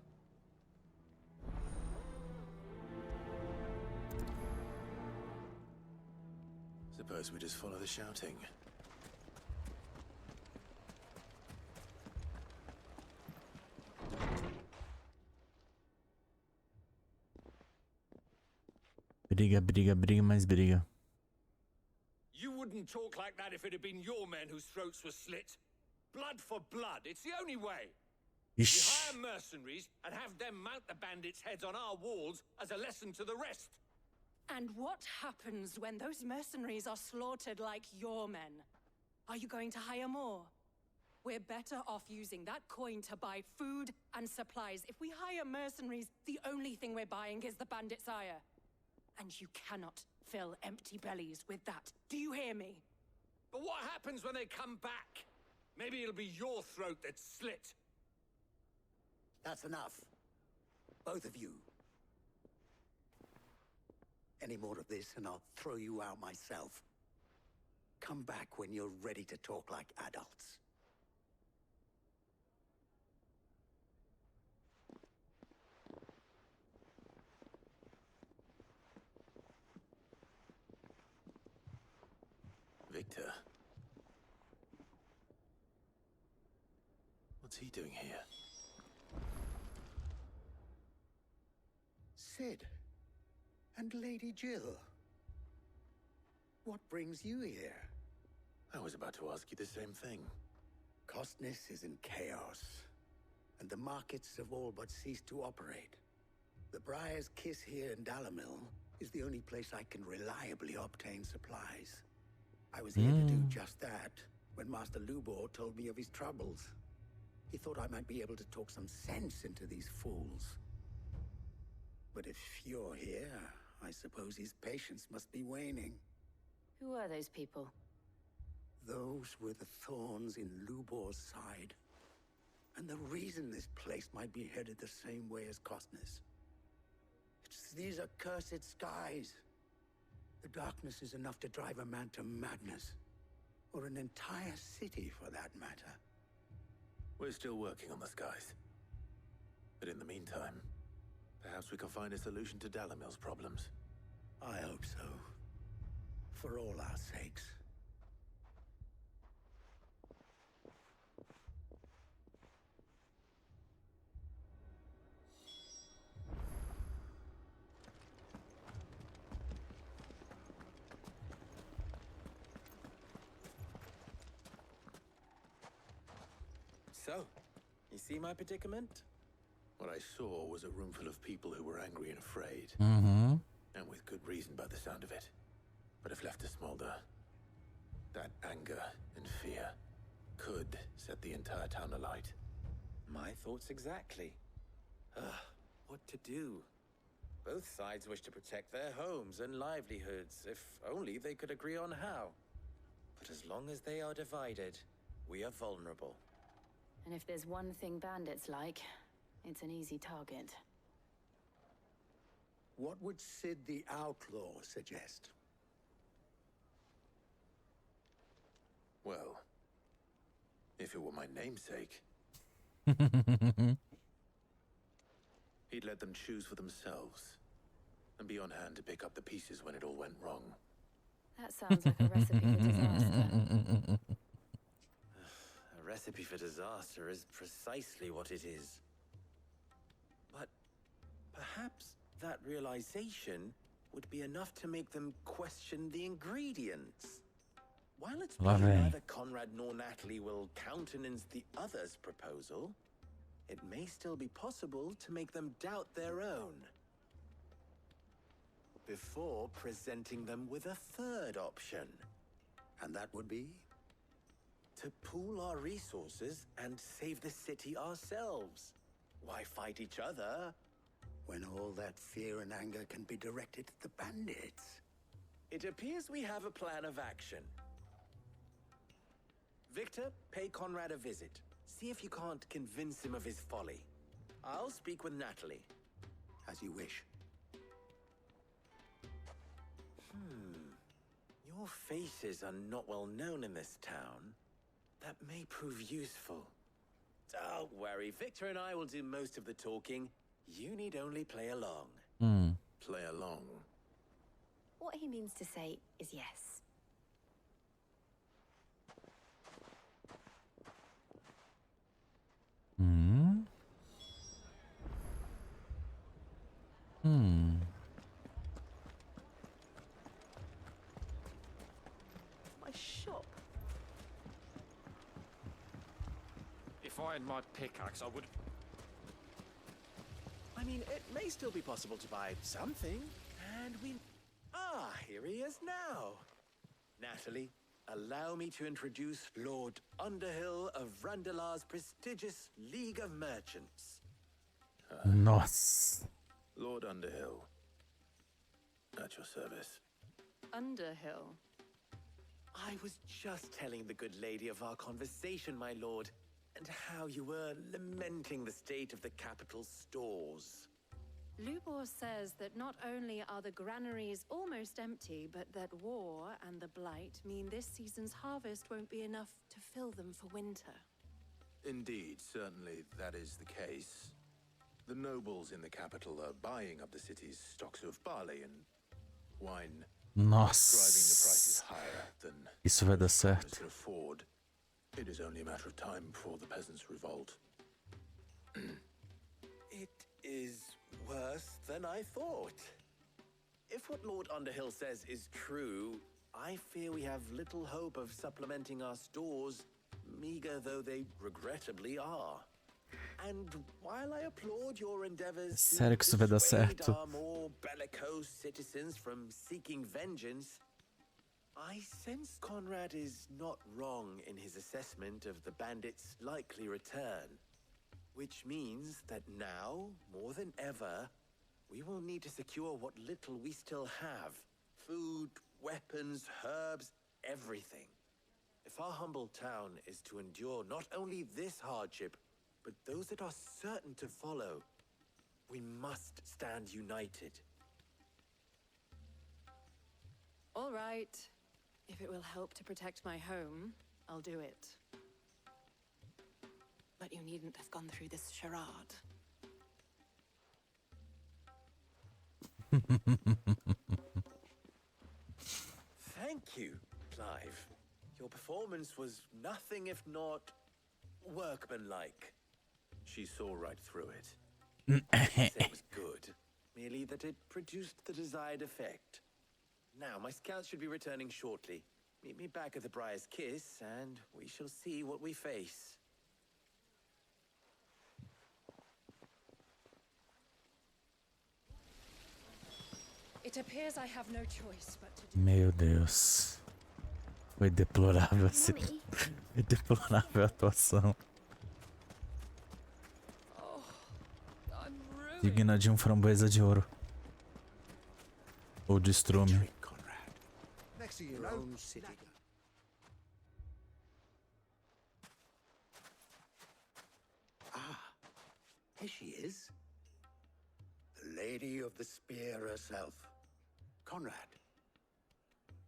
Suppose we just follow the shouting. Briga, briga, briga, mais briga. You wouldn't talk like that if it had been your men whose throats were slit. Blood for blood, it's the only way. We hire mercenaries and have them mount the bandits' heads on our walls as a lesson to the rest. And what happens when those mercenaries are slaughtered like your men? Are you going to hire more? We're better off using that coin to buy food and supplies. If we hire mercenaries, the only thing we're buying is the bandits' ire. And you cannot fill empty bellies with that. Do you hear me? But what happens when they come back? Maybe it'll be your throat that's slit. That's enough. Both of you. Any more of this and I'll throw you out myself. Come back when you're ready to talk like adults. Victor, doing here? Sid. And Lady Jill. What brings you here? I was about to ask you the same thing. Costness is in chaos, and the markets have all but ceased to operate. The Briar's Kiss here in Dalamil is the only place I can reliably obtain supplies. I was here to do just that when Master Lubor told me of his troubles. He thought I might be able to talk some sense into these fools. But if you're here, I suppose his patience must be waning. Who are those people? Those were the thorns in Lubor's side. And the reason this place might be headed the same way as Costness. It's these accursed skies. The darkness is enough to drive a man to madness. Or an entire city, for that matter. We're still working on the skies. But in the meantime, perhaps we can find a solution to Dalamil's problems. I hope so. For all our sakes. So, you see my predicament? What I saw was a room full of people who were angry and afraid. Mm-hmm. And with good reason by the sound of it. But if left to smolder, that anger and fear could set the entire town alight. My thoughts exactly. What to do? Both sides wish to protect their homes and livelihoods, if only they could agree on how. But as long as they are divided, we are vulnerable. And if there's one thing bandits like, it's an easy target. What would Sid the Outlaw suggest? Well, if it were my namesake, he'd let them choose for themselves and be on hand to pick up the pieces when it all went wrong. That sounds like a recipe for disaster. A recipe for disaster is precisely what it is. But perhaps that realization would be enough to make them question the ingredients. While it's probably neither Conrad nor Natalie will countenance the other's proposal, it may still be possible to make them doubt their own. Before presenting them with a third option. And that would be? To pool our resources and save the city ourselves. Why fight each other? When all that fear and anger can be directed at the bandits. It appears we have a plan of action. Victor, pay Conrad a visit. See if you can't convince him of his folly. I'll speak with Natalie. As you wish. Your faces are not well known in this town. That may prove useful. Don't worry, Victor and I will do most of the talking. You need only play along. Play along? What he means to say is yes. My shop. If I had my pickaxe, I would... I mean, it may still be possible to buy something, and we... Ah, here he is now. Natalie, allow me to introduce Lord Underhill of Randalar's prestigious League of Merchants. Nossa. Lord Underhill. At your service. Underhill? I was just telling the good lady of our conversation, my lord, and how you were lamenting the state of the capital's stores. Lubor says that not only are the granaries almost empty, but that war and the blight mean this season's harvest won't be enough to fill them for winter. Indeed, certainly that is the case. The nobles in the capital are buying up the city's stocks of barley and wine, driving the prices higher than Isso vai dar farmers certo. can afford. It is only a matter of time before the peasants revolt. It is worse than I thought. If what Lord Underhill says is true, I fear we have little hope of supplementing our stores, meager though they regrettably are. And while I applaud your endeavors Sério que isso to vai dar dissuade certo? our more bellicose citizens from seeking vengeance, I sense Conrad is not wrong in his assessment of the bandits' likely return. Which means that now, more than ever, we will need to secure what little we still have. Food, weapons, herbs, everything. If our humble town is to endure not only this hardship, but those that are certain to follow, we must stand united. All right. If it will help to protect my home, I'll do it. But you needn't have gone through this charade. Thank you, Clive. Your performance was nothing if not workmanlike. She saw right through it. I didn't say it was good, merely that it produced the desired effect. Now, my scouts should be returning shortly. Meet me back at the Briar's Kiss, and we shall see what we face. It appears I have no choice but to do. Meu Deus. Foi deplorável assim. Foi deplorável a atuação. Digna de framboesa de ouro. Ou de estrume. Next thing you know, Here she is. The Lady of the Spear herself. Conrad,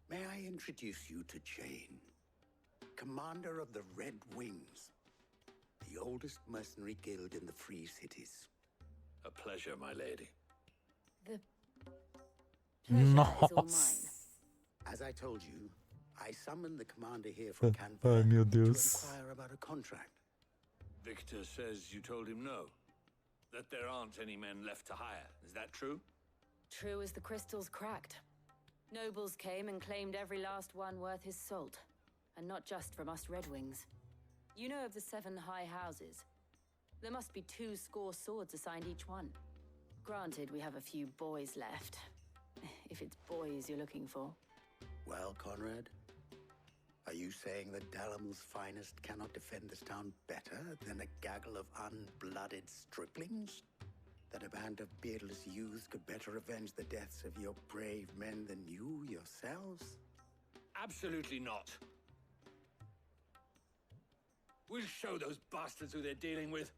may I introduce you to Jane, commander of the Red Wings, the oldest mercenary guild in the Free Cities. A pleasure, my lady. The No. pleasure is all mine. As I told you, I summoned the commander here from Ai, Canberra meu to Deus. inquire about a contract. Victor says you told him no. That there aren't any men left to hire. Is that true? True as the crystals cracked. Nobles came and claimed every last one worth his salt. And not just from us Red Wings. You know of the 7 high houses. There must be 2 swords assigned each one. Granted, we have a few boys left. If it's boys you're looking for. Well, Conrad, are you saying that Dalamil's finest cannot defend this town better than a gaggle of unblooded striplings? That a band of beardless youths could better avenge the deaths of your brave men than you yourselves? Absolutely not. We'll show those bastards who they're dealing with.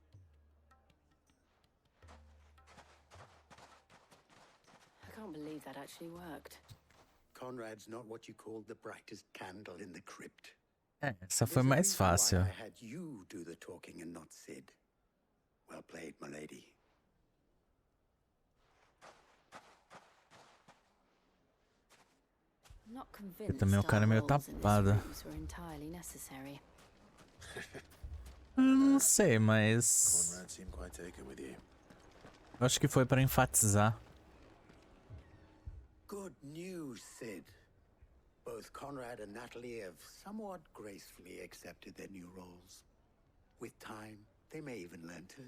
I can't believe that actually worked. Conrad's not what you called the brightest candle in the crypt. Essa foi mais fácil. I had you do the talking and not Sid. Well played, my lady. I'm not convinced Também o cara é meio our roles in this tapado. ruse were entirely necessary. Não sei, mas Conrad seemed quite taken with you. eu acho que foi para enfatizar. Good news, Sid. Both Conrad and Natalie have somewhat gracefully accepted their new roles. With time, they may even learn to.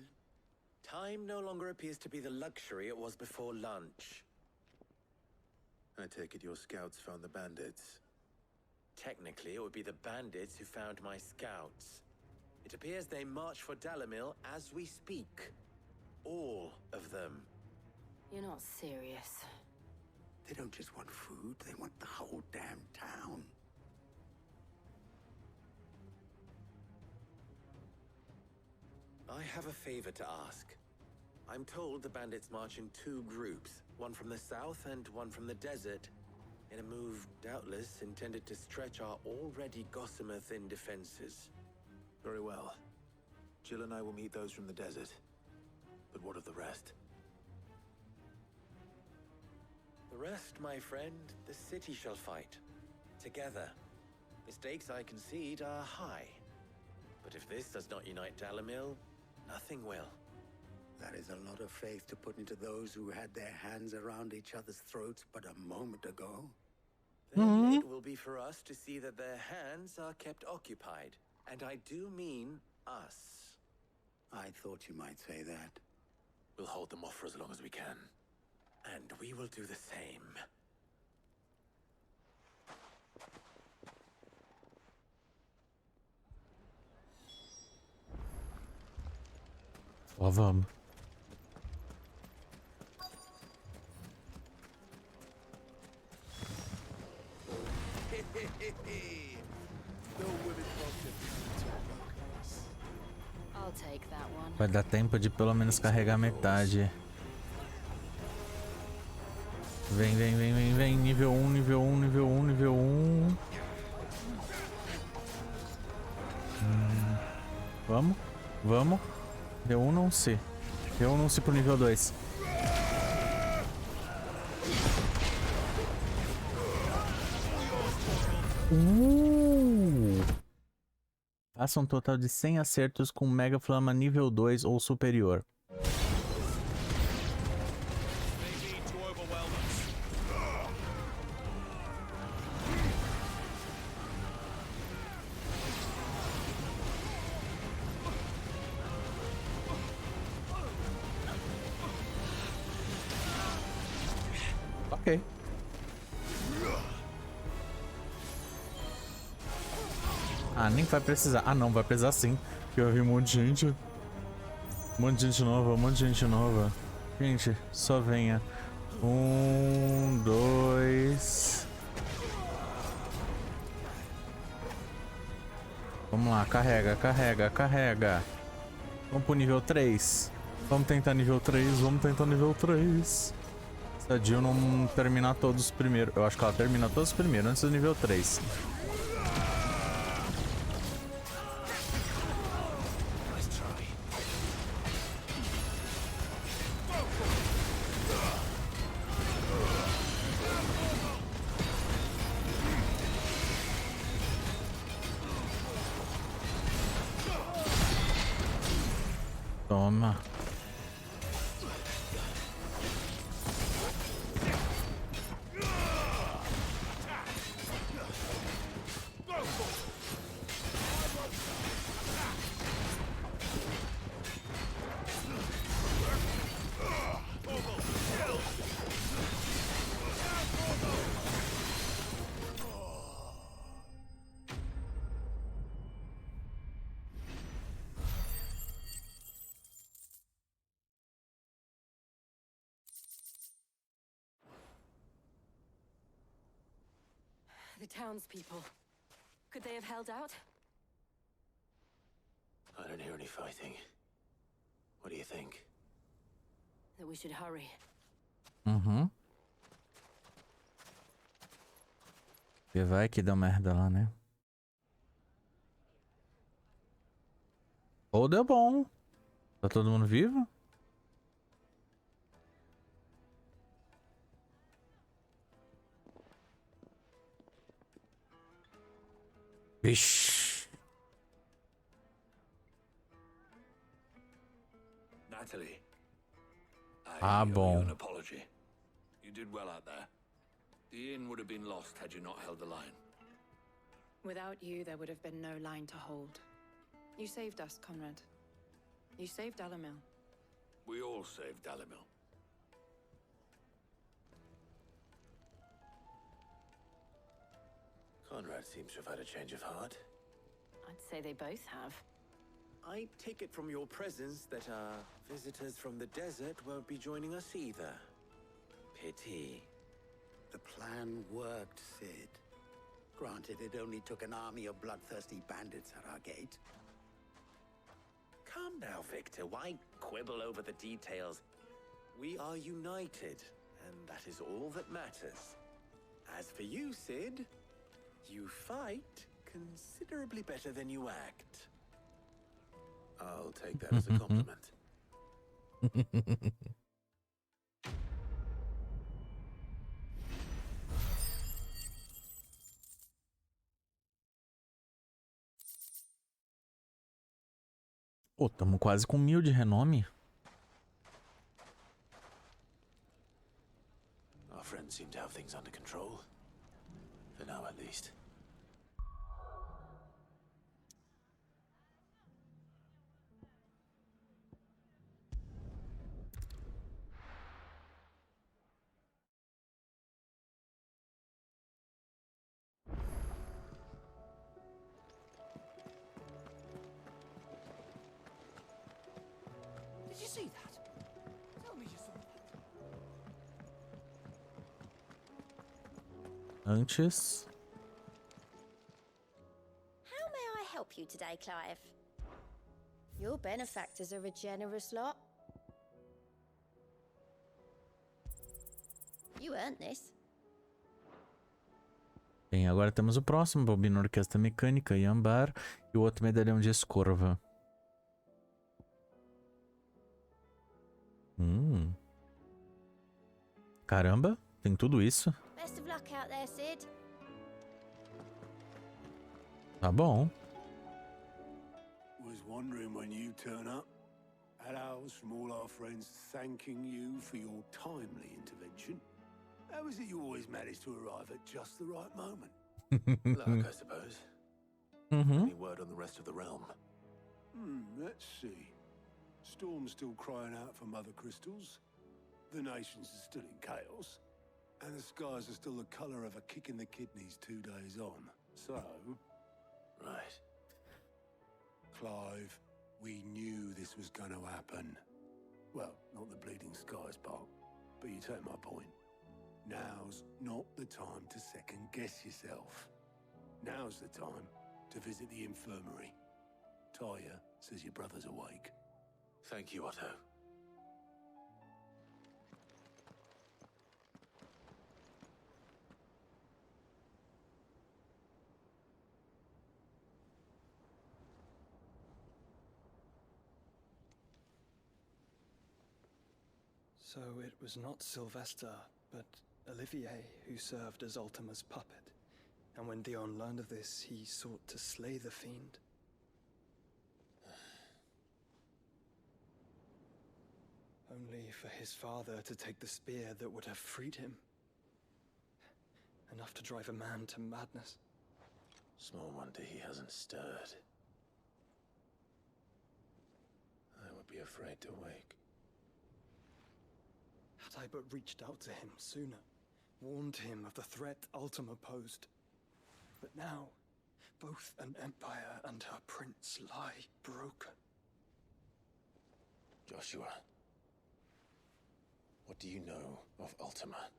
Time no longer appears to be the luxury it was before lunch. I take it your scouts found the bandits. Technically, it would be the bandits who found my scouts. It appears they march for Dalamil as we speak. All of them. You're not serious. They don't just want food, they want the whole damn town. I have a favor to ask. I'm told the bandits march in 2 groups, one from the south and one from the desert, in a move doubtless intended to stretch our already gossamer-thin defenses. Very well. Jill and I will meet those from the desert. But what of the rest? The rest, my friend, the city shall fight. Together. The stakes, I concede, are high. But if this does not unite Dalamil, nothing will. That is a lot of faith to put into those who had their hands around each other's throats but a moment ago. Then it will be for us to see that their hands are kept occupied. And I do mean us. I thought you might say that. We'll hold them off for as long as we can. And we will do the same. Lá vamos. I'll take that one. Vai dar tempo de pelo menos carregar metade. Vem, vem, vem, vem, vem. Nível 1, nível 1, nível 1, nível 1. Vamos, vamos. Nível 1 não se. Nível 1 não se pro nível 2. Faça um total de 100 acertos com Mega Flama nível 2 ou superior. Ok. Ah, nem vai precisar. Ah, não, vai precisar sim. Porque eu vi um monte de gente. Um monte de gente nova, um monte de gente nova. Gente, só venha. 1, 2. Vamos lá, carrega, carrega, carrega. Vamos pro nível 3. Vamos tentar nível 3, vamos tentar nível 3. Se a Jill não terminar todos primeiro. Eu acho que ela termina todos primeiro antes do nível 3. Toma. The townspeople. Could they have held out? I don't hear any fighting. What do you think? That we should hurry. E vai que deu merda lá, né? Ou deu bom. Tá todo mundo vivo? Vixe. Natalie, Ah, I owe you bom. an apology. You did well out there. The inn would have been lost had you not held the line. Without you, there would have been no line to hold. You saved us, Conrad. You saved Alamil. We all saved Dalimil. Conrad seems to have had a change of heart. I'd say they both have. I take it from your presence that our visitors from the desert won't be joining us either. Pity. The plan worked, Sid. Granted, it only took an army of bloodthirsty bandits at our gate. Calm now, Victor. Why quibble over the details? We are united, and that is all that matters. As for you, Sid, you fight considerably better than you act. I'll take that as a compliment. Pô, tamo quase com 1000 de renome. Our friends seem to have things under control. For now, at least. Did you see that? Tell me you saw that. Antes. How may I help you today, Clive? Your benefactors are a generous lot. You earned this. Bem, agora temos o próximo, bobina orquestra mecânica e âmbar, e o outro medalhão de escorva. Caramba, tem tudo isso? Best of luck out there, Sid. Tá bom. Was wondering when you turn up. Hellos from all our friends thanking you for your timely intervention. How is it you always manage to arrive at just the right moment? Luck, I suppose. Any word on the rest of the realm? Let's see. Storm's still crying out for mother crystals. The nations are still in chaos. And the skies are still the color of a kick in the kidneys 2 days on. So... Right. Clive, we knew this was going to happen. Well, not the bleeding skies part, but you take my point. Now's not the time to second-guess yourself. Now's the time to visit the infirmary. Taya says your brother's awake. Thank you, Otto. So it was not Sylvester, but Olivier who served as Ultima's puppet. And when Dion learned of this, he sought to slay the fiend. Only for his father to take the spear that would have freed him. Enough to drive a man to madness. Small wonder he hasn't stirred. I would be afraid to wake. Had I but reached out to him sooner, warned him of the threat Ultima posed. But now, both an empire and her prince lie broken. Joshua, what do you know of Ultima?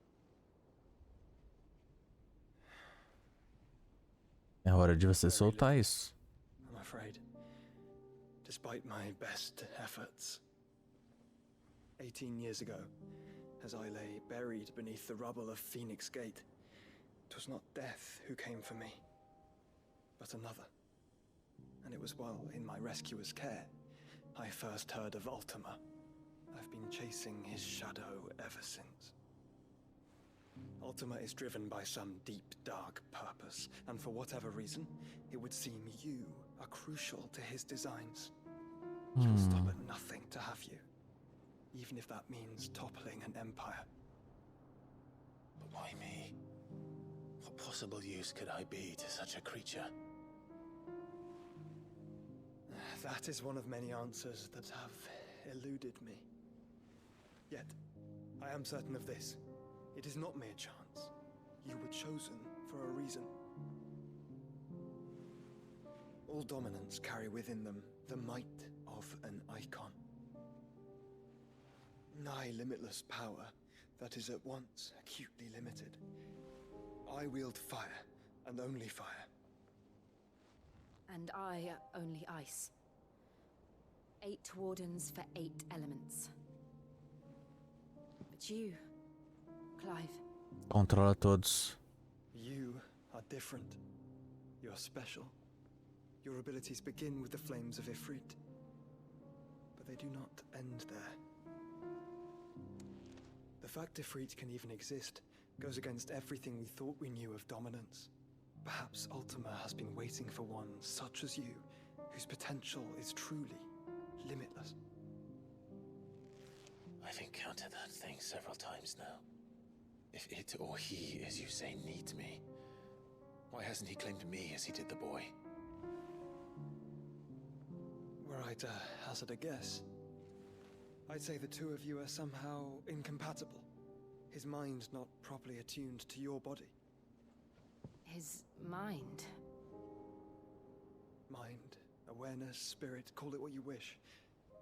É hora de você soltar isso. I'm afraid. Despite my best efforts. 18 years ago, as I lay buried beneath the rubble of Fênix Gate, it was not death who came for me, but another. And it was while in my rescuer's care, I first heard of Ultima. I've been chasing his shadow ever since. Ultima is driven by some deep, dark purpose, and for whatever reason, it would seem you are crucial to his designs. He will stop at nothing to have you, even if that means toppling an empire. But why me? What possible use could I be to such a creature? That is one of many answers that have eluded me. Yet, I am certain of this. It is not mere chance. You were chosen for a reason. All dominants carry within them the might of an icon. Nigh limitless power that is at once acutely limited. I wield fire, and only fire. And I only ice. 8 wardens for 8 elements. But you, Clive. Controla todos. You are different. You're special. Your abilities begin with the flames of Ifrit. But they do not end there. The fact Ifrit can even exist goes against everything we thought we knew of dominance. Perhaps Ultima has been waiting for one such as you, whose potential is truly limitless. I've encountered that thing several times now. If it or he, as you say, needs me, why hasn't he claimed me as he did the boy? Were I to hazard a guess, I'd say the two of you are somehow incompatible. His mind not properly attuned to your body. His mind? Mind, awareness, spirit, call it what you wish.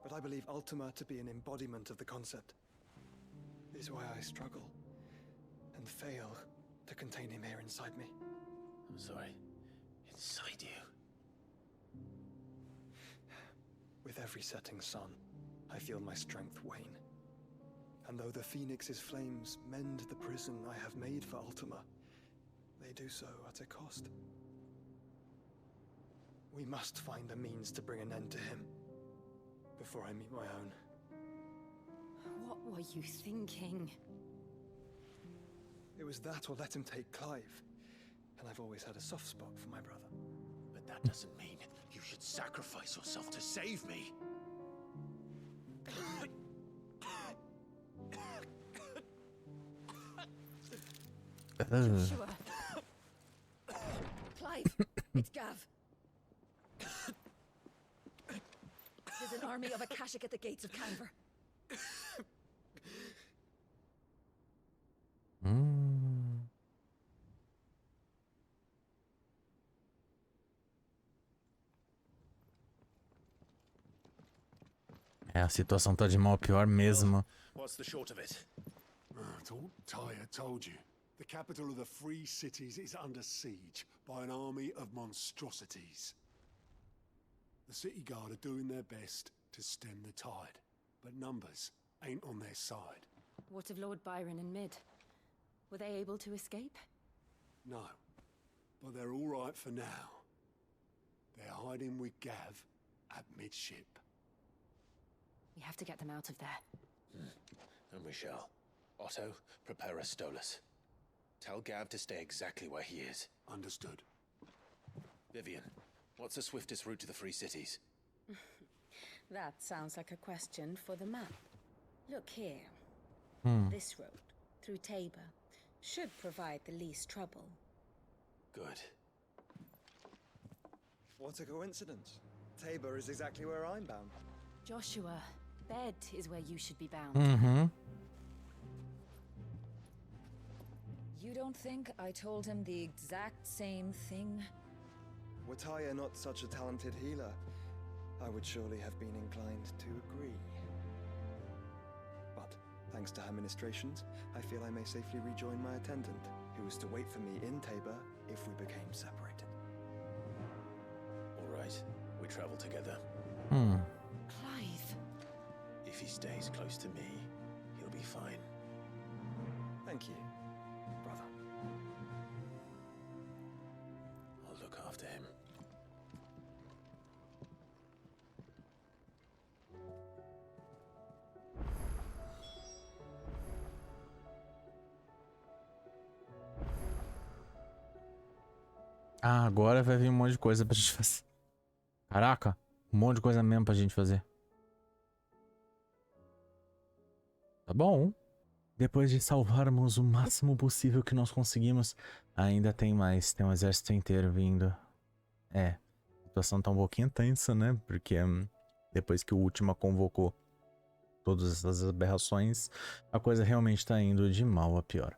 But I believe Ultima to be an embodiment of the concept. This is why I struggle and fail to contain him here inside me. I'm sorry. Inside you? With every setting sun, I feel my strength wane. And though the Phoenix's flames mend the prison I have made for Ultima, they do so at a cost. We must find a means to bring an end to him before I meet my own. What were you thinking? It was that or let him take Clive. And I've always had a soft spot for my brother. But that doesn't mean you should sacrifice yourself to save me. Joshua. Clive, it's Gav. There's an army of Akashic at the gates of Canver. É, a situação tá de mal a pior mesmo. What's the short of it? Tyre told you. The capital of the Free Cities is under siege by an army of monstrosities. The city guard are doing their best to stem the tide, but numbers ain't on their side. What of Lord Byron and Mid? Were they able to escape? No, but they're all right for now. They're hiding with Gav at midship. We have to get them out of there. And we shall. Otto, prepare a Stolas. Tell Gav to stay exactly where he is. Understood. Vivian, what's the swiftest route to the Free Cities? That sounds like a question for the map. Look here. This road, through Tabor, should provide the least trouble. Good. What a coincidence. Tabor is exactly where I'm bound. Joshua, bed is where you should be bound. You don't think I told him the exact same thing? Were Tyre not such a talented healer, I would surely have been inclined to agree. But, thanks to her ministrations, I feel I may safely rejoin my attendant, who was to wait for me in Tabor if we became separated. All right, we travel together. Clive. If he stays close to me, he'll be fine. Thank you, brother. I'll look after him. Ah, agora vai vir um monte de coisa pra gente fazer. Caraca, um monte de coisa mesmo pra gente fazer. Tá bom. Depois de salvarmos o máximo possível que nós conseguimos, ainda tem mais. Tem um exército inteiro vindo. É, a situação tá um pouquinho tensa, né? Porque depois que o Ultima convocou todas essas aberrações, a coisa realmente tá indo de mal a pior.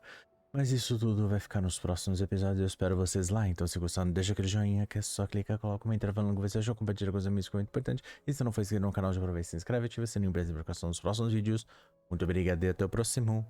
Mas isso tudo vai ficar nos próximos episódios. Eu espero vocês lá. Então, se gostaram, deixa aquele joinha, que é só clicar, coloca um comentário falando o que você achou, compartilha com os amigos, que é muito importante. E se não for inscrito no canal, já aproveita e se inscreve, ativa o sininho para as notificações dos próximos vídeos. Muito obrigado e até o próximo.